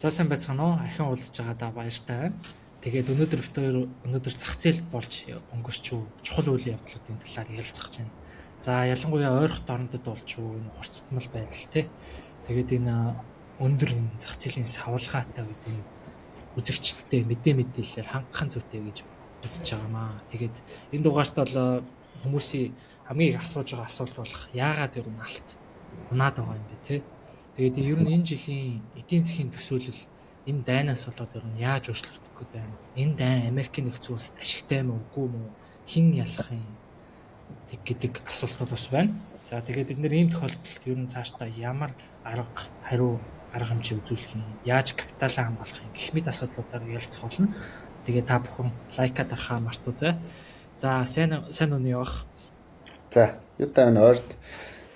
За сайн байцгаана уу? Ахин уулзж байгаадаа баяртай байна. Тэгээд өнөөдөр зах зээл болж өнгөрч чухал үйл явдлуудын талаар ярилцах гэж байна. За ялангуяа ойрхон орнуудад болж энэ хурцтмал байдал тий. Тэгээд энэ өндөр энэ зах зээлийн савлгаатай үед энэ үзэгчдтэй мэдээлэлээр хангахын зүйтэй гэж үзэж байгаамаа. Тэгээд энэ дугаарт бол хүмүүсийн хамгийн их асууж байгаа асуулт болох яагаад ер нь алт унаад байгаа юм бэ тий. Тэгээд ер нь энэ жилийн эдийн засгийн төсөөлөл энэ дайнаас болоод ер нь яаж өөрчлөгдөх гээд байна? Энэ дайн Америкийн нэгдсэн улсад ашигтай юм уу, үгүй юм уу? Хэн ялах юм? Гэдэг асуултууд бас байна. За тэгээд бид нэр ийм тохиолдолд ер нь цаашдаа ямар арга хэмжээ үзүүлэх юм? Яаж капиталаа хамгаалах юм? Гэх мэт асуудлуудаар ярилцах болно. Тэгээд та бүхэн лайка дарахаа мартуузай. За сайн үний явах. За юутай энэ ойрд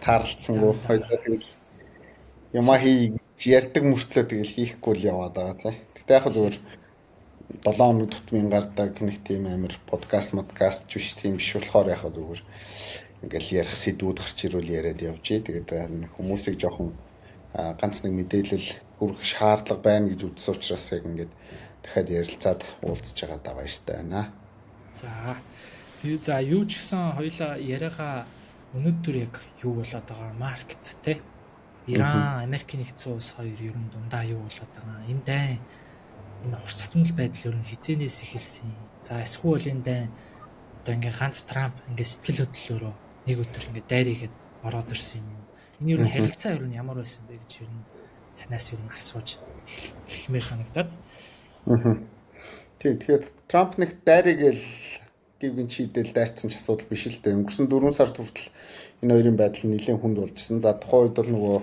таарлцсангүй хоёулаа Ямаа ярьдаг мөртлөө тэгэл хийхгүй л яваад байгаа тий. Гэтэ яг зөвөр 7 хоног тутмын гардаг нэг тийм амир подкаст биш тийм биш болохоор яг зөвөр ингээл ярих сэдвүүд гарч ирүүл яриад явжээ. Тэгээд хүмүүсийг жоохон ганц нэг мэдээлэл хүргэх шаардлага байна гэж үзсэн учраас яг ингээд дахиад ярилцаад уулзж байгаа даа баяртай байна. За юу ч гэсэн хоёулаа яриагаа өнөөдөр яг юу болоод байгаа маркет тий. Иран, Америкийн нэгдсэн улс хоёр ер нь дундаа юу болоод байгаа. Энэ дайн энэ хурцтмал байдал ер нь хизээнээс эхэлсэн. За эсвэл энэ дайн одоо ингээ ганц Трамп ингээ сэтгэл хөдлөлөөрөө нэг өдөр ингээ дайрыгээд ороод ирсэн юм. Энэ ер нь харилцаа ер нь ямар байсан бэ гэж ер нь танаас ер нь асууж эхлэмээр санагдаад. Тэгэхээр Трамп нэг дайрыгээл гівгэн чийдэл дайрцсан ч асуудал биш л дээ. Өнгөрсөн 4 сард хүртэл энэ хоёрын байдал нэлээд хүнд болжсэн. За тухайн үед бол нөгөө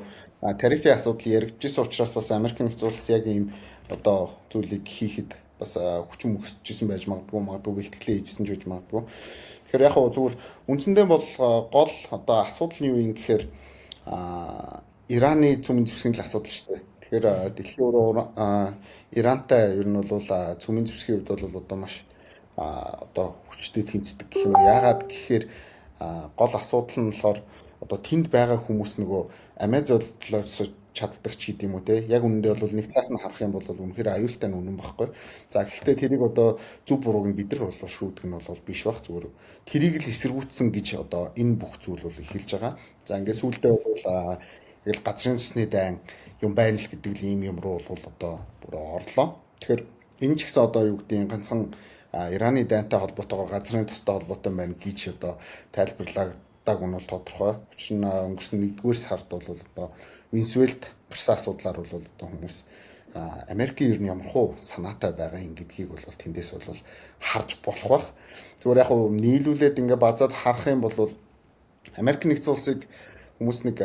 тарифын асуудал яригдчихсэн учраас бас Америкийн нэгдсэн улс яг ийм одоо зүйлийг хийхэд бас хүчин мөксөжсэн байж магадгүй бэлтгэлээ хийжсэн ч байж магадгүй. Тэгэхээр яг зүгээр үндсэндээ бол гол одоо асуудал нь юу юм гэхээр Ираны цөмийн зэвсгийн асуудал шүү дээ. Тэгэхээр дэлхийн Ирантай ер нь бол цөмийн зэвсгийн хувьд бол одоо маш одоо хүчтэй тэмцдэг гэх юм. Яагаад гэхээр гол асуудал нь болохоор одоо тэнд байгаа хүмүүс нөгөө амиа золиос чаддаг ч гэдэм үү те. Яг үнэндээ бол нэг талаас нь харах юм бол үнэхээр аюултай үнэн багхгүй. За гэхдээ тэрийг одоо зөв бурууг нь бид нар бол шүүдэг нь бол биш бах зүгээр. Тэрийг л эсэргүүцсэн гэж одоо энэ бүх зүйл бол эхэлж байгаа. За ингээд сүүлдээ бол яг газрын төсний дайн юм байна л гэдэг л ийм юм руу бол одоо бүр орлоо. Тэгэхээр энэ ч гэсэн одоо юу гэдэг нь ганцхан Ираны дайнтай холбоотойгоор газрын төстэй холбоотой байна гэж одоо тайлбарлаадаг нь бол тодорхой. Учир нь өнгөрсөн 1-р сард бол одоо Венесуэлд гарсан асуудлаар бол одоо хүмүүс Америкийн ер нь ямархуу санаатай байгаа юм гэдгийг бол тэндээс бол харж болох бах. Зүгээр яг нийлүүлээд ингээ базаад харах юм бол Америкийн нэгдсэн улсыг хүмүүс нэг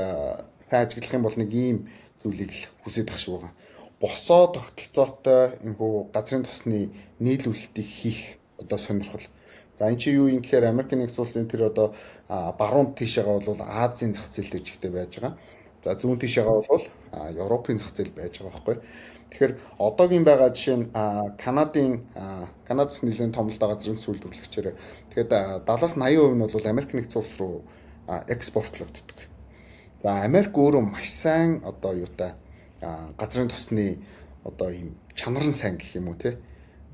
сайн ажиглах юм бол нэг ийм зүйлийг л хүсэж ах шиг байгаа. Босоо тогтолцоотой энэхүү газрын тосны нийлүүлэлтийг хийх одоо сонирхол. За энэ чи юу юм гэхээр Америкийн нэгдсэн улсын тэр одоо баруун тийшээгаа бол Азийн зах зээл дэвжигтэй байж байгаа. За зүүн тийшээгаа бол Европын зах зээл байж байгаа байхгүй. Тэгэхээр одоогийн байгаа жишээ нь Канадас нэлээд том л газрын төсөл үйлдвэрлэгчээр. Тэгэхээр 70-80% нь бол Америкийн нэгдсэн улс руу экспортлогддог. За Америк өөрөө маш сайн одоо юутай газрын тосны одоо ийм чанар нь сайн гэх юм уу те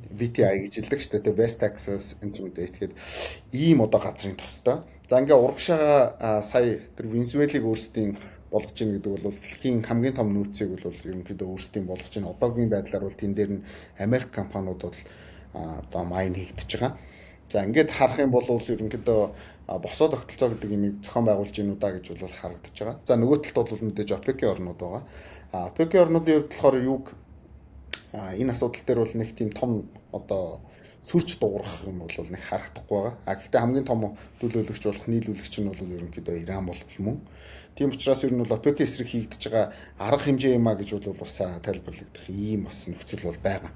VTI гэж хэлдэг шүү дээ. West Texas Intermediate гэдэг ийм одоо газрын тостой. За ингээ урагшаага сая тэр Венесуэлийг өөрсдийн болгож ийн гэдэг бол дэлхийн хамгийн том нөөцийг бол ерөнхийдөө өөрсдийн болгож ийн. Одоогийн байдлаар бол тэн дээр нь Америк компаниуд бол одоо майн хийгдэж байгаа. За ингээд харах юм бол ерөнхийдөө босоо тогтолцоо гэдэг юмыг зохион байгуулж гинүү да гэж бол харагдаж байгаа. За нөгөө талд бол мэдээж ОПЕК-ийн орнууд байгаа. ОПЕК-ийн орнуудын хувьд болохоор юг энэ асуудал дээр бол нэг тийм том одоо сүрч дуурах юм бол нэг харагдахгүй байгаа. Гэхдээ хамгийн том төлөөлөгч болох нийлүүлэгч нь бол ерөнхийдөө Иран бол мөн. Тийм учраас ер нь бол ОПЕК-ийн эсрэг хийгдэж байгаа арга хэмжээ юмаа гэж бол бас тайлбарлагдах ийм бас нөхцөл бол байгаа.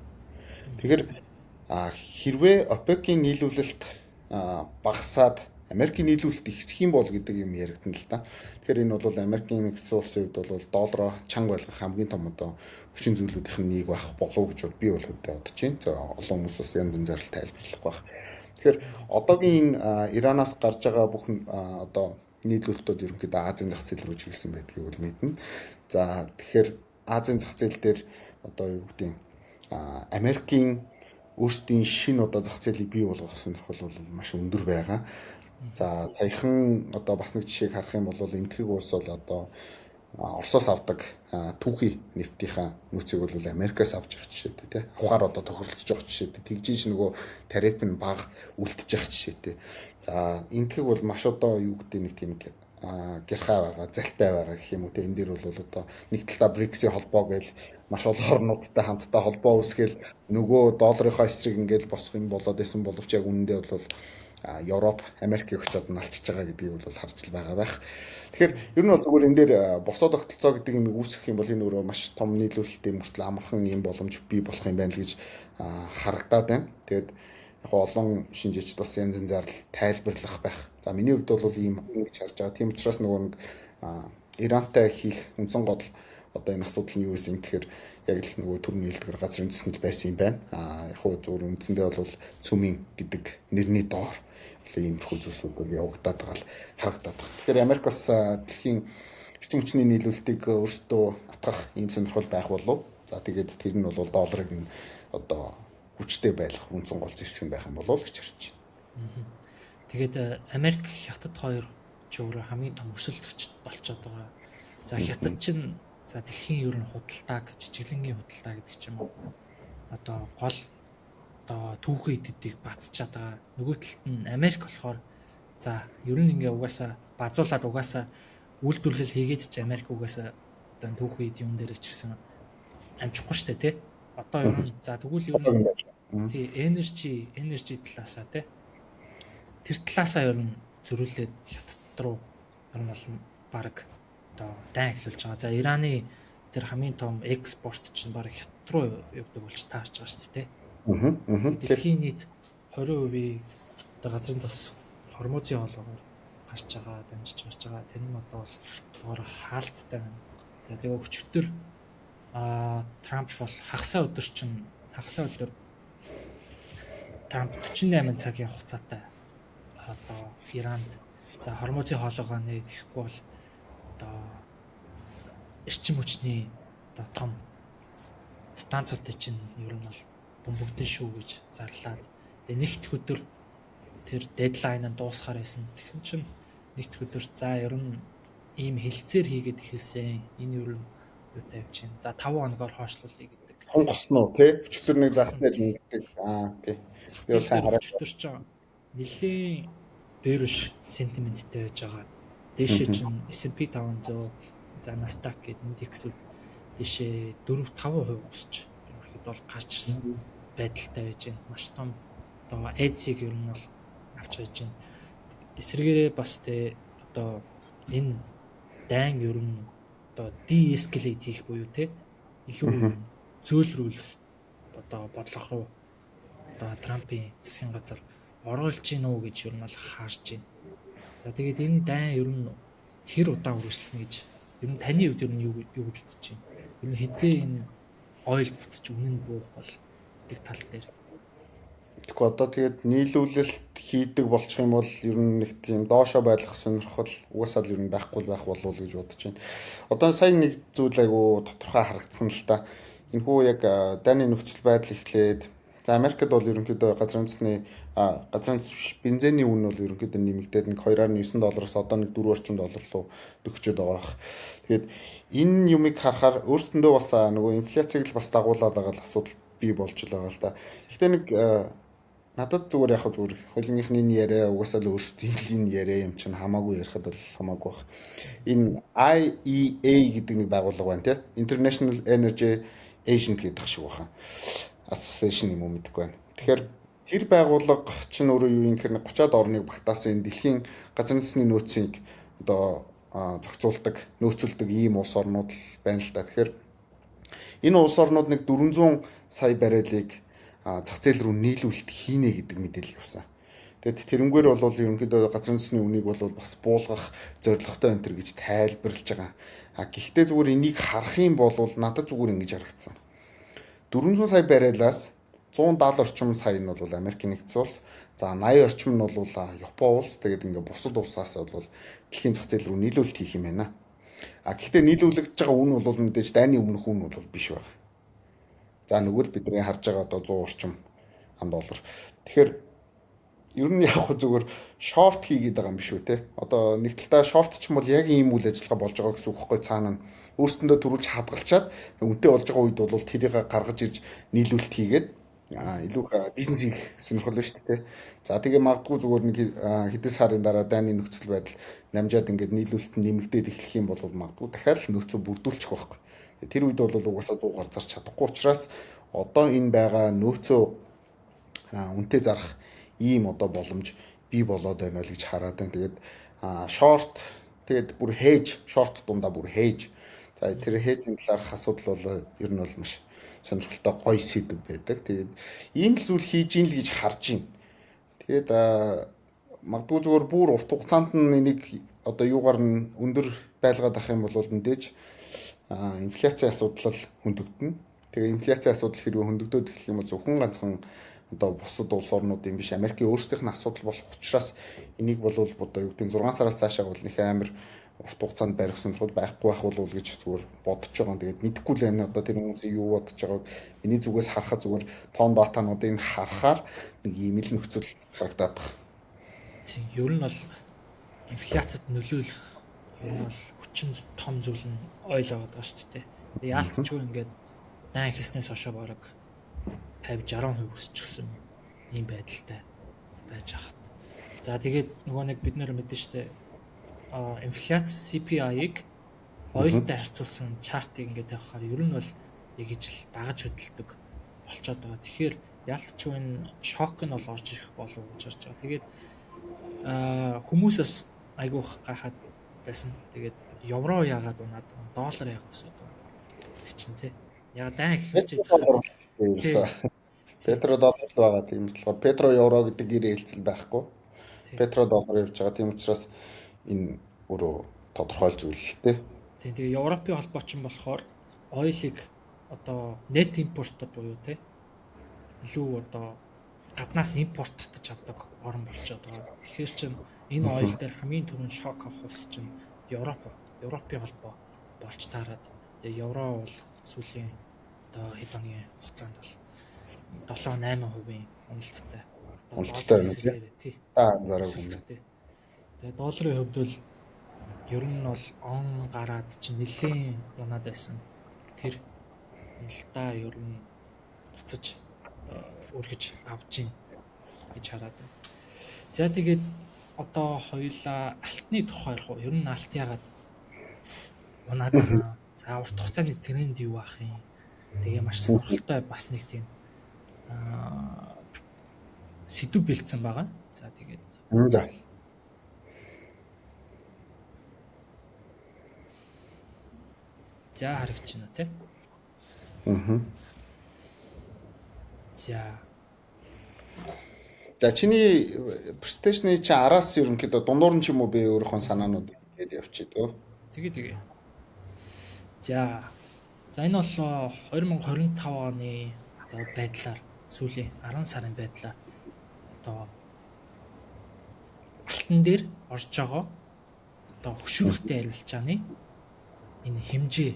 Тэгэхээр хэрвээ ОПЕК-ийн нийлүүлэлт багасаад Америкийн нийлүүлэлт ихсэх юм бол гэдэг юм яригдана л да. Тэгэхээр энэ бол Америкийн нэгдсэн улсын хувьд бол доллароо чанга байлгах хамгийн том одоо хүчин зүйлүүдийнх нь нэг байх болов гэж би бол бодож байна. За олон хүмүүс бас янз янзаар л тайлбарлах байх. Тэгэхээр одоогийн Иранаас гарч байгаа бүх одоо нийлүүлэлтүүд ерөнхийдөө Азийн зах зээл рүү чиглэсэн байдгийг бол мэднэ. За тэгэхээр Азийн зах зээл дээр одоо юу гэдэг Америкийн өөрсдийн шинэ одоо зах зээлийг бий болгох сонирхол бол маш өндөр байгаа. За саяхан одоо бас нэг жишээг харах юм бол энэтхэг улс бол одоо Оросоос авдаг түүхий нефтийнхаа нөөцийг бол Америкаас авч явах жишээтэй тий. Авахаар одоо тохиролцож явах жишээтэй. Тэгжиж нөгөө тариф нь бага үлдэж явах жишээтэй. За энэтхэг бол маш одоо юу гэдэг нэг тийм гэрхай байгаа, залтай байгаа гэх юм уу те. Энэ дээр бол одоо нэг талдаа БРИКС-ийн холбоо гээл маш олон орнуудтай хамтдаа холбоо үүсгээл нөгөө долларынхаа эсрэг ингээл босох юм болоод байсан боловч яг үнэндээ бол Европ, Америкийг очиод налчж байгаа гэдгийг бол харж л байгаа байх. Тэгэхээр ер нь бол зүгээр энэ дээр босоод тогтолцоо гэдэг юм үүсгэх юм бол энэ өөрөө маш том нийлүүлэлттэй мөртлөө амархан юм боломж бий болох юм байна л гэж харагдаад байна. Тэгээд яг олон шинжээчд бас янз янзаар л тайлбарлах байх. За миний хувьд бол ийм ингэж харж байгаа. Тийм учраас нөгөө нэг Ирантай хийх үндсэн гол одоо энэ асуудал нь юу гэсэн гэхээр яг л нөгөө төрний хэлдгэр газрын төсөнд байсан юм байна. Яг хөө зөвхөн үндсэндээ бол цүмийн гэдэг нэрний доор иймэрхүү зүйлсүүд бол явагдаад байгаа л харагдаад байна. Тэгэхээр Америк бас дэлхийн эрчим хүчний нийлүүлэлтийг өөрсдөө атгах ийм сонирхол байх болов. За тэгээд тэр нь бол долларыг нь одоо хүчтэй байлгах үндсэн гол зэвсэг байх юм болов гэж харж байна. Тэгээд Америк хятад хоёр ч өөрөө хамгийн том өрсөлдөгч болчиход байгаа. За хятад чинь за дэлхийн ер нь худалдааг, жижиглэнгийн худалдаа гэдэг ч юм уу. Одоо гол одоо түүхий эдэдийг бацчаад байгаа. Нөгөө талд нь Америк болохоор за ер нь ингээ угаасаа базуулаад угаасаа үйлдвэрлэл хийгээд ч Америк угаасаа одоо түүхий эд юм дээр ч гэсэн амжихгүй шүү дээ тий. Одоо ер нь за тэгвэл ер нь тий энержи талаасаа тий. Тэр талаасаа ер нь зөрүүлээд хятад руу ер нь бол баг одоо дан эхлүүлж байгаа. За Ираны тэр хамгийн том экспорт чинь баг хятад руу явдаг болж таарч байгаа шүү дээ тий. Дэлхийн нийт 20% одоо газрын тос хормозын хоолойгоор гарч байгаа, дамжиж гарч байгаа. Тэр нь одоо бол доор хаалттай байна. За тэгээ өчигдөр Трамп бол хагасаа өдөр Трамп 48 цагийн хугацаатай одоо Иранд за хормозын хоолойгоо нэдэхгүй бол одоо эрчим хүчний одоо том станцуудыг чинь ер нь бол бөмбөгдөн шүү гэж зарлаад нэгд өдөр тэр дедлайн нь дуусахаар байсан. Тэгсэн чинь нэгд өдөр за ер нь ийм хилцээр хийгээд эхэлсэн. Энэ ер нь юу тавьж байна. За 5 хоногоор хойшлуулъя гэдэг. Сонгосноо тий. Өчигдөр нэг захтай л ингэдэг. Окей. Юу сайн хараад өчигдөр ч нэлийн bearish sentimentтэй байж байгаа. Дээшээ чинь S&P 500 за Nasdaq гэдэг индексүүд дээшээ 4-5% өсч ерөнхийдөө бол гарч ирсэн байдалтай байж байна. Маш том одоо эцэг ер нь бол авч байж байна. Эсвэргээрээ бас тэ одоо энэ дайн ер нь одоо de-escalate хийх буюу те илүү зөөлрүүлэх одоо бодлого руу одоо Трампын засгийн газар оролж гин үү гэж ер нь бол харж байна. За тэгээд энэ дайн ер нь хэр удаан үргэлжлэнэ гэж ер нь таны хувьд ер нь юу гэж үзэж байна? Ер нь хизээ энэ ойл буцаж үнэн буух бол гэдэг тал дээр. Тэгэхгүй одоо тэгээд нийлүүлэлт хийдэг болчих юм бол ер нь нэг тийм доошоо байлгах сонирхол угаасаа л ер нь байхгүй байх болов уу гэж бодож байна. Одоо сайн нэг зүйл айгу тодорхой харагдсан л та. Энэхүү яг дайны нөхцөл байдал эхлээд за Америкт бол ерөнхийдөө газрын бензиний үн бол ерөнхийдөө нэмэгдээд нэг 2.9 одоо нэг 4 орчим доллар руу дөгчөөд байгаа бах. Тэгээд энэ юмыг харахаар өөртөндөө бас нөгөө инфляцийг л бас дагуулад байгаа л асуудал бий болж байгаа л да. Гэхдээ нэг надад зүгээр яг зүгээр хөлийнхний яриа угаасаа л өөрсдийн яриа юм чинь хамаагүй ярихад бол хамаагүй бах. Энэ IEA гэдэг нэг байгууллага байна тий. International Energy Agency гэдэг шиг баха. Association юм уу мэдэхгүй байна. Тэгэхээр тэр байгууллага чинь өөрөө юу юм гэхээр 30-аад орныг багтаасан дэлхийн газрын төсний нөөцийг одоо зохицуулдаг, нөөцөлдөг ийм улс орнууд байна л да. Тэгэхээр энэ улс орнууд нэг 400 сая баррелийг зах зээл рүү нийлүүлэлт хийнэ гэдэг мэдээлэл явсан. Тэгэд тэрнгээр бол ерөнхийдөө газрын төсний үнийг бол бас буулгах зорилготой энэ төр гэж тайлбарлаж байгаа. Гэхдээ зүгээр энийг харах юм бол надад зүгээр ингэж харагдсан. 400 сая баррелаас 170 орчим сая нь бол Америкийн нэгдсэн улс, за 80 орчим нь бол Япон улс, тэгээд ингээ бусад улсаас бол дэлхийн зах зээл рүү нийлүүлэлт хийх юм байна. Гэхдээ нийлүүлэгдэж байгаа үн бол мэдээж дайны өмнөх үн бол биш байна. За нөгөө л бидний харж байгаа одоо 100 орчим $1. Тэгэхээр ер нь яг зүгээр шорт хийгээд байгаа юм биш үү те. Одоо нэг талдаа шорт ч юм бол яг ийм үйл ажиллагаа болж байгаа гэсэн үг байхгүй цаана нь өөрсөндөө төрүүлж хадгалчаад үнэтэй болж байгаа үед бол тэрийг гаргаж ирж нийлүүлэлт хийгээд илүү их бизнес хийх сонирхол шүү дээ те. За тэгээ магадгүй зүгээр нэг хэдэн сарын дараа дайны нөхцөл байдал намжаад ингээд нийлүүлэлт нь нэмэгдээд эхлэх юм бол магадгүй дахиад л нөөцөө бүрдүүлчих байхгүй. Тэр үед бол угаасаа 100 гарч зарч чадахгүй учраас одоо энэ байгаа нөөцөө үнэтэй зарах ийм одоо боломж бий болоод байна л гэж хараад байна. Тэгээд шорт тэгээд бүр хээж шорт дундаа бүр хээж. За тэр хээжийн талаарх асуудал бол ер нь бол маш сонирхолтой гоё сэдв байдаг. Тэгээд ийм л зүйл хийж ийн л гэж харж байна. Тэгээд магадгүй зүгээр бүр урт хугацаанд нь энийг одоо юугаар нь өндөр байлгаад ах юм бол мэдээж инфляцийн асуудал хөндөгдөнө. Тэгээ инфляцийн асуудал хэрвээ хөндөгдөөд эхлэх юм бол зөвхөн ганцхан одоо бусад улс орнуудын биш Америкийн өөрсдийнх нь асуудал болох учраас энийг бол одоо юу гэдэг 6 сараас цаашаа бол нэг амар урт хугацаанд барих сонирхол байхгүй байх болов гэж зүгээр бодож байгаа. Тэгээд мэдэхгүй л байна. Одоо тэр хүмүүсийн юу бодож байгааг миний зүгээс харахад зүгээр тоон датануудыг харахаар нэг ийм л нөхцөл харагдаад байна. Тийм, ер нь бол инфляцид нөлөөлөх ер нь бол хүчин том зүйл нь ойл аваад байгаа шүү дээ. Яалтчгүй ингээд дан хийснээс хойш бараг 50-60% өсчихсэн ийм байдалтай байж байгаа. За тэгээд нөгөө нэг бид нэр мэдэн шүү дээ. Инфляц CPI-ыг ойлтой харьцуулсан чартыг ингээд явахаар ер нь бол ягж л дагаж хөдөлдөг болцоод байгаа. Тэгэхээр яалтчгүй энэ шок нь бол орж ирэх болов уу гэж харж байгаа. Тэгээд хүмүүс бас айгүй гайхаад байсан. Тэгээд евро яагаад унаад доллар яагаад өсөд байгаа. Тэг чинь тий. Яг дан эхэлж байгаа. Петро доллар л байгаа тийм болохоор петро евро гэдэг гэрээ хэлцэл байхгүй. Петро доллар явж байгаа. Тийм учраас энэ өөрөө тодорхой зүйл л дээ. Тийм. Тэгээ Европын холбоочин болохоор ойлыг одоо net import буюу тий илүү одоо гаднаас импорт татаж авдаг орн болчиход байгаа. Тэгэхээр чинь энэ ойл дээр хамгийн түрүүнд шок авах улс чинь Европын холбоо болж таарад. Тэгээ евро бол сүүлийн одоо хэд хоногийн хугацаанд бол 7-8% уналттай. Уналттай байна тий. Зараг юм. Тэгээ долларын хувьд бол ер нь бол он гараад чинь нэлээд унаад байсан. Тэр нэлтаа ер нь буцаж өргөж авч ийн гэж хараад байна. За тэгээд одоо хоёулаа алтны тухай ярих уу? Ер нь алт яагаад унаад байна? За урт хугацааны тренд юу ах юм? Тэгээ маш сонирхолтой бас нэг тийм сэдв бэлдсэн байгаа. За тэгээд за харагч байна тий. За чиний презентацийн чи араас ерөнхийдөө дундуур нь ч юм уу би өөрийнхөө санаанууд хэлээд явчих дөө. Тэгээ. За энэ бол 2025 оны одоо байдлаар сүүлийн 10 сарын байдлаар одоо алтан дээр орж байгаа одоо хөшүүрэгтэй арилжааны энэ хэмжээ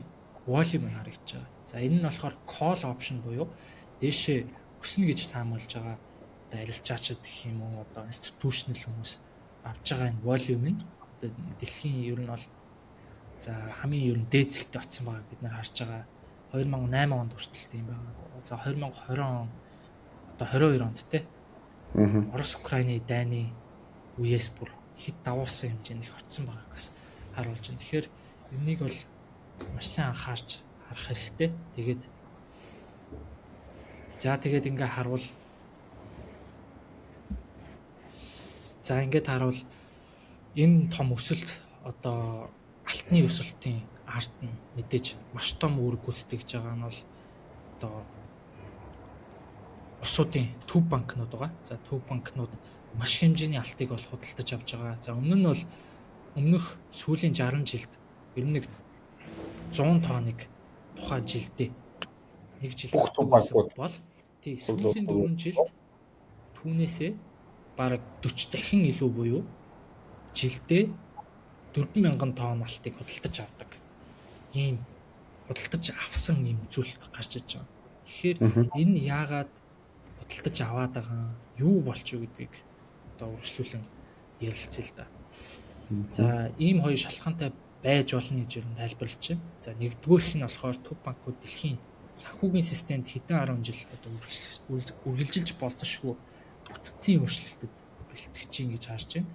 волюм нь харагдаж байгаа. За энэ нь болохоор call option буюу дээшээ өснө гэж таамаглаж байгаа одоо арилжаачид гэх юм уу одоо институционал хүмүүс авч байгаа энэ волюм нь одоо дэлхийн ер нь бол за хамгийн ер нь дээд зэгтээ очсон байгааг бид нар харж байгаа. 2008 онд хүртэл тийм байгаа. За 2020 он одоо 22 онд те. Орос Украины дайны үеэс бүр хэд давуулсан хэмжээнд их очсон байгааг бас харуулж байна. Тэгэхээр энийг бол маш сайн анхаарч харах хэрэгтэй. Тэгээд ингээ харуул. За ингээд харуул энэ том өсөлт одоо алтны өсөлтийн ард нь мэдээж маш том үүрэг гүйцэтгэж байгаа нь бол одоо улсуудын төв банкнууд байгаа. За төв банкнууд маш хэмжээний алтыг бол худалдаж авч байгаа. За өмнөх сүүлийн 60 жилд ер нь нэг 100 тонныг тухайн жилдээ нэг жил бол тий сүүлийн 4 жилд түүнээсээ бараг 40 дахин илүү буюу жилдээ 4,000 тонн алтыг худалдаж авдаг. Ийм худалдаж авсан юм зүйл гарч иж байгаа. Тэгэхээр энэ яагаад худалдаж аваад байгаа юу болчих вэ гэдгийг одоо үргэлжлүүлэн ярилцъя л да. За ийм хоёр шалтгаантай байж болно гэж юу тайлбарлаж байна. За нэгдүгüүрх нь болохоор төв банкуд дэлхийн санхүүгийн системд хэдэн 10 жил одоо үргэлжилж болцсошгүй бүтцийн өөрчлөлтөд бэлтгэж чинь гэж харж байна.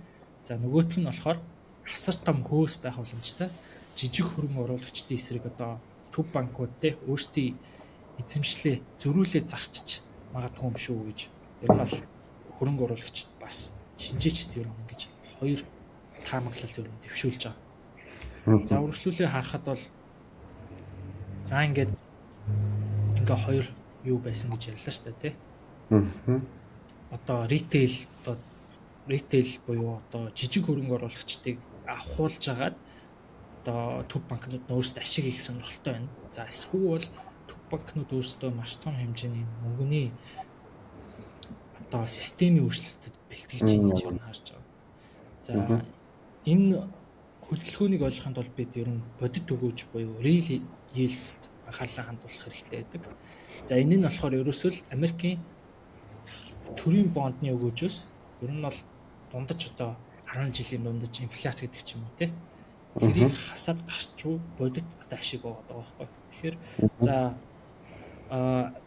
За нөгөөх нь болохоор асар том хөөс байх боломжтой жижиг хөрөнгө оруулагчдын эсрэг одоо төв банкуд те өөрсдийн эзэмшлээ зөрүүлээ зарчиж магадгүй юм шүү гэж ер нь бол хөрөнгө оруулагчид бас шинжээчд ер нь ингэж хоёр таамаглал ер нь дэвшүүлж байгаа. За үргэлжлүүлээ харахад бол за ингээд хоёр юу байсан гэж ярьлаа шүү дээ тий. Одоо ритейл буюу одоо жижиг хөрөнгө оруулагчдыг авахуулж агаад одоо төв банкнууд нь өөрсдөө ашиг хийх сонирхолтой байна. За эсвэл төв банкнууд өөрсдөө маш том хэмжээний мөнгөний одоо системийн өөрчлөлтөд бэлтгэж чинь гэж юу харж байгаа. За энэ хөдөлгөөнийг ойлгохын тулд бид ер нь бодит өгөөж буюу real yields анхаарлаа хандуулах хэрэгтэй байдаг. За энэ нь болохоор ерөөсөө л Америкийн төрийн бондны өгөөжөөс ер нь бол дундаж одоо 10 жилийн дундаж инфляц гэдэг ч юм уу тий. Тэрийг хасаад гарчгүй бодит одоо ашиг байгаа байхгүй. Тэгэхээр за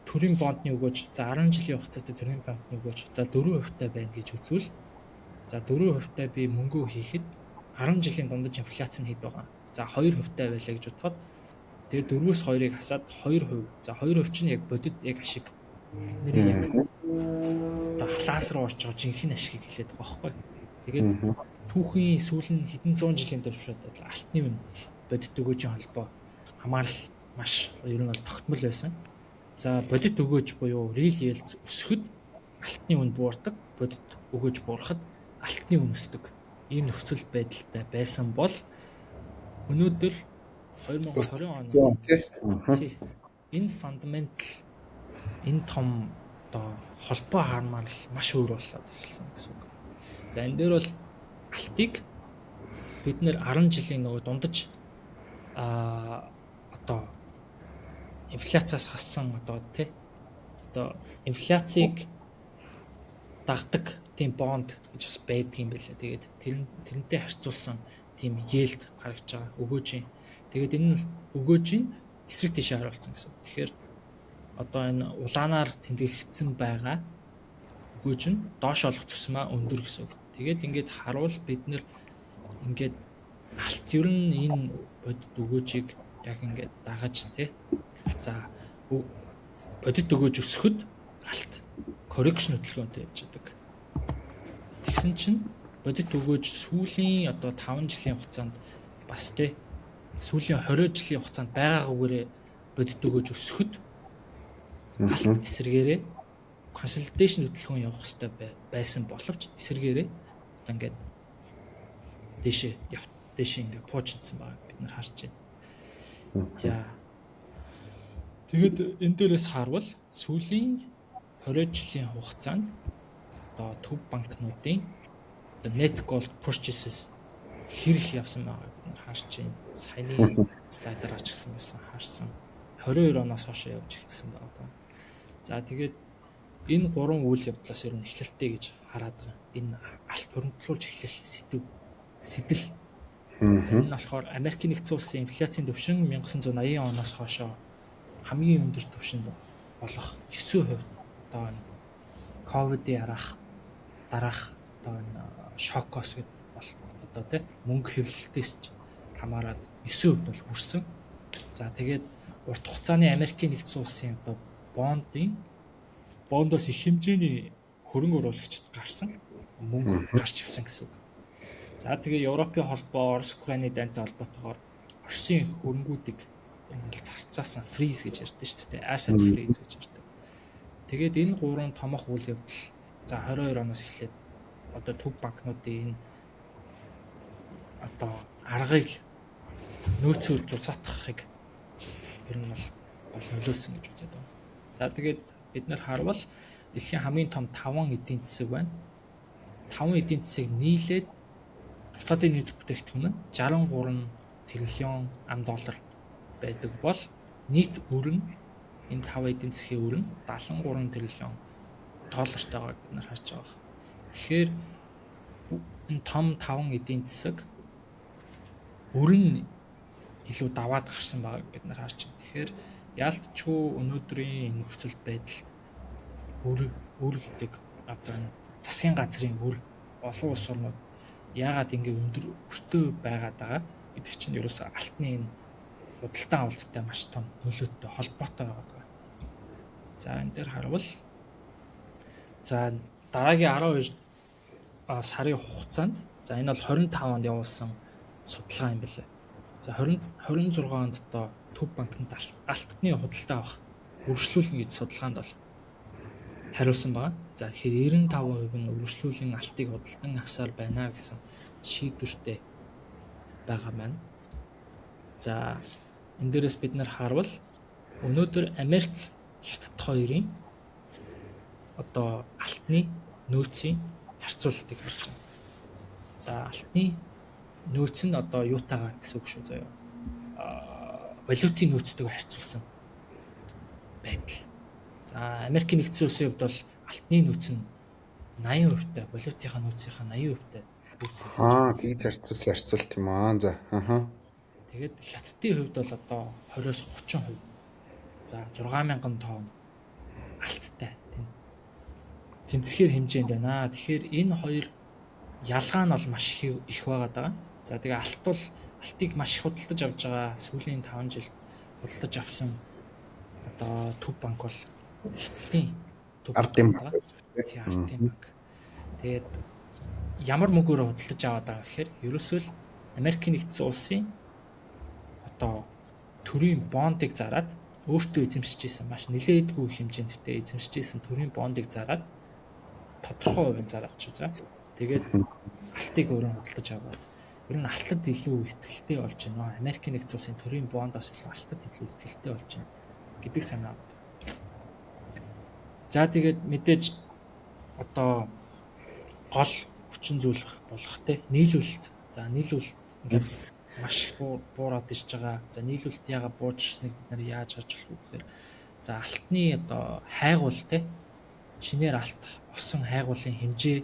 төрийн бондны өгөөж за 10 жилийн хугацаатай төрийн бондны өгөөж за 4% байна гэж үзвэл за 4% би мөнгөө хийхэд 10 жилийн дундаж инфляц нь хэд байгаа. За 2% байлаа гэж бодоход тэгээ 4-өөс 2-ыг хасаад 2%. За 2% чинь яг бодит яг ашиг бидний яг одоо халаас руу орж байгаа жинхэнэ ашигыг хэлээд байгаа байхгүй. Тэгээд түүхийн сүүлийн хэдэн зуун жилийн турш алтны үн бодит өгөөжийн холбоо хамаарал маш ер нь бол тогтмол байсан. За бодит өгөөж буюу real yields өсөхөд алтны үн буурдаг, бодит өгөөж буурахад алтны үн өсдөг. Ийм нөхцөл байдалтай байсан бол өнөөдөр 2020 онд энэ фундаментал энэ том одоо холбоо хармаар маш өөр болоод эхэлсэн гэсэн үг. За энэ дээр бол алтыг бид нэр 10 жилийн нөгөө дундаж одоо инфляцаас хассан одоо тий одоо инфляцийг дагдаг тийм бонд гэж бас байдаг юм байлаа. Тэгээд тэрнтэй харьцуулсан тийм yield гаргаж байгаа өгөөжийн. Тэгээд энэ нь өгөөжийн эсрэг тийшээ харуулсан гэсэн. Тэгэхээр одоо энэ улаанаар тэмдэглэгдсэн байгаа өгөөж нь доош олох тусмаа өндөр гэсэн үг. Тэгээд ингээд харуул бид нэр ингээд алт ер нь энэ бодит өгөөжийг яг ингээд дагаж тий. За бодит өгөөж өсөхөд алт correction хөдөлгөөнтэй явж байгаа. Тэгсэн чинь бодит өгөөж сүүлийн одоо 5 жилийн хугацаанд бас тий сүүлийн 20 жилийн хугацаанд байгаагүйгээр бодит өгөөж өсөхөд алт эсрэгээрээ консолидейшн хөдөлгөөн явах хэрэгтэй байсан боловч эсрэгээрээ ингээд дэшээ ингээд пуучдсан байгаа бид нар харж байна. За тэгэд энэ дээрээс харвал сүүлийн 20 жилийн хугацаанд одоо төв банкнуудын одоо net gold purchases хэрэг явсан байгаа бид нар харж байна. Саяны слайдаар ачсан байсан харсан. 22 оноос хойш явж эхэлсэн байгаа. За тэгээд энэ гурван үйл явдлаас ер нь эхлэлтэй гэж хараад байгаа. Энэ алт хөрөнгөлүүлж эхлэх сэтэл. Энэ нь болохоор Америкийн нэгдсэн улсын инфляцийн түвшин 1980 оноос хойш хамгийн өндөр түвшинд болох 9% одоо ковидын дараах одоо шокос гэдэг бол одоо тий мөнгө хэвлэлтээс хамаарат 9% бол хүрсэн. За тэгээд урт хугацааны Америкийн нэгдсэн улсын одоо бондоос их хэмжээний хөрөнгө оруулагчид гарсан мөнгө гарч ирсэн гэсэн үг. За тэгээ Европын холбоо, Орос Украины дайнтай холбоотойгоор Оросын хөрөнгүүдийг зарцаасан фриз гэж ярьдэн шүү дээ. Asset freeze гэж ярьдаг. Тэгээд энэ гурван томох үйл явдал за 22 оноос эхлээд одоо төв банкнуудын энэ одоо аргыг нөөцөөр зузаатгахыг ер нь бол нөлөөлсөн гэж үзээд байна. За тэгээд бид нар харвал дэлхийн хамгийн том 5 эдийн засаг байна. 5 эдийн засгийг нийлээд дотоодын нийт бүтээгдэхүүн нь 63 тэрлион $. Байдаг бол нийт өр нь энэ 5 эдийн засгийн өр нь $73 тэрлион байгааг бид нар харж байгаа. Тэгэхээр энэ том 5 эдийн засаг өр нь илүү даваад гарсан байгааг бид нар харж байна. Тэгэхээр яалтчгүй өнөөдрийн нөхцөл байдалд өр гэдэг одоо энэ засгийн газрын өр олон улс орнууд яагаад ингэ өндөр өртөө байгаад байгаа гэдэг чинь ерөөсөө алтны энэ худалдан авалттай маш том нөлөөтэй холбоотой байгаа. За энэ дээр харвал за дараагийн 12 сарын хугацаанд за энэ бол 25 онд явуулсан судалгаа юм билээ. За 26 онд одоо Төв банкнд алтны худалдаа авах үргэлжлүүлнэ гэж судалгаанд бол хариулсан байна. За тэгэхээр 95% нь үргэлжлүүлэн алтыг худалдан авсаар байна гэсэн шийдвэртэй байгаа маань. За энэ дээрээс бид нар харвал өнөөдөр Америк, Хятад хоёрын одоо алтны нөөцийн харьцуулалтыг харж байна. За алтны нөөц нь одоо юутайгаа гэсэн үг шүү заяа. Валютын нөөцтэйг харьцуулсан байдал. За Америкийн нэгдсэн улсын хувьд бол алтны нөөц нь 80% та, валютынхаа нөөцийнхаа 80% та. Тэгж харьцуулт юм аа. За. Тэгээд хятадын хувьд бол одоо 20-оос 30%. За 6,000 тонн алттай тэнцэхээр хэмжээнд байна. Тэгэхээр энэ хоёр ялгаа нь бол маш их байгаад байгаа. За тэгээ алтыг маш их худалдаж авч байгаа. Сүүлийн 5 жилд худалдаж авсан одоо Төв банк бол Хятадын Ардын банк. Ардын банк. Тэгээд ямар мөнгөөр худалдаж аваад байгаа гэхээр ерөөсөө л Америкийн нэгдсэн улсын одоо төрийн бондыг зараад өөртөө эзэмшиж исэн маш нэлээдгүй хэмжээндтэй эзэмшиж исэн төрийн бондыг зараад тодорхой хувийн зараад ч за. Тэгээд алтыг өөрөө худалдаж аваад ер нь алтад илүү ихтэй болж байна. Америкийн нэгдсэн улсын төрийн бондоос илүү алтад илүү ихтэй болж байна гэдэг санаа байна. За тэгээд мэдээж одоо гол хүчин зүйл болох те нийлүүлэлт. За нийлүүлэлт ингээд маш буураад иж байгаа. За нийлүүлэлт яага бууж ирснийг бид нар яаж харж болох вэ гэхээр за алтны одоо хайгуул те шинээр алт олсон хайгуулын хэмжээ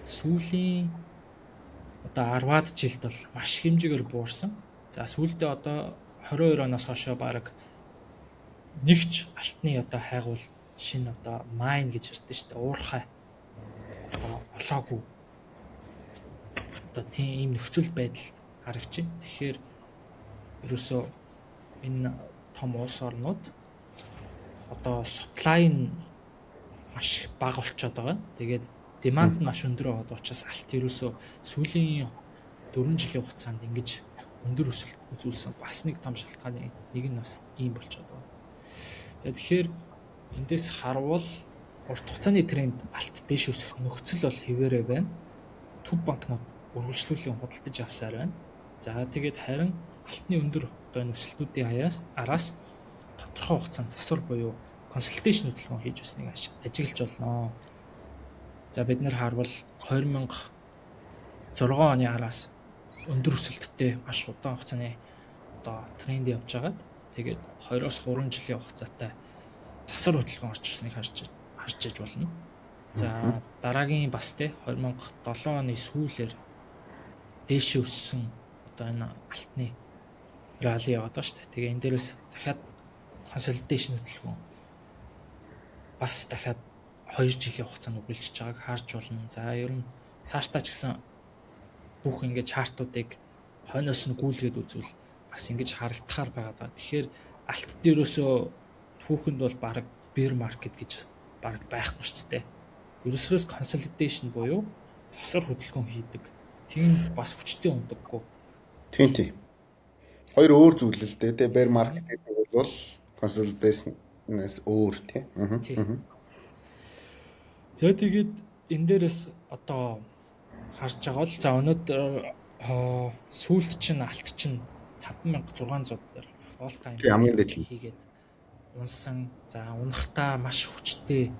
сүүлийн одоо 10-аад жилд бол маш хэмжээгээр буурсан. За сүүлдээ одоо 22 оноос хойшоо баг нэгч алтны одоо хайгуул шинэ одоо майн гэж ярьдэн шүү дээ. Уурхай одоо олоогүй одоо тийм ийм нөхцөл байдал харагч байна. Тэгэхээр ерөөсөө энэ том улс орнууд одоо supply нь маш бага болчиход байгаа. Тэгээд demand нь маш өндөр байгаа учраас алт ерөөсөө сүүлийн 4 жилийн хугацаанд ингэж өндөр өсөлт үзүүлсэн бас нэг том шалтгааны нэг нь бас ийм болчиход байгаа. За тэгэхээр эндээс харвал урт хугацааны тренд алт дэш өсөх нөхцөл бол хэвээрээ байна. Төв банкнууд үргэлжлүүлэн худалдаж авсаар байна. За тэгээд харин алтны өндөр одоо өсөлтүүдийн араас тодорхой хугацаанд засвар буюу консультейшн хөтөлбөр хийж өснийг ажиглаж болно. За бид нэр харвал 2006 оны араас өндөр өсөлттэй маш удаан хугацааны одоо тренд явж байгаад тэгээд 2-оос 3 жилийн хугацаатай засвар хөтөлбөр орж ирснийг харж иж болно. За дараагийн бас те 2007 оны сүүлээр дээшээ өссөн одоо энэ алтны ралли яваад байгаа шүү дээ. Тэгээ энэ дээрээс дахиад консолидейшн хөтөлбөр бас дахиад 2 жилийн хугацаанд үргэлжлэж байгааг харж болно. За ер нь цаашдаа ч гэсэн бүх ингээд чартуудыг хойноос нь гүйлгээд үзвэл бас ингэж харагдахаар байгаа. Тэгэхээр алтд ерөөсөө түүхэнд бол баг bear market гэж баг байхгүй шүү дээ. Ерөөсөөс consolidation буюу засвар хөдөлгөөн хийдэг. Тийм бас хүчтэй ундаггүй. Тийм. Хоёр өөр зүйл л дээ. Тэгээ bear market гэдэг бол consolidation-ээс өөр тийм. За тэгээд энэ дээрээс одоо харж байгаа бол за өнөөдөр сүүлд чинь алт чинь 5600 дээр all time хийгээд унсан. За унахтаа маш хүчтэй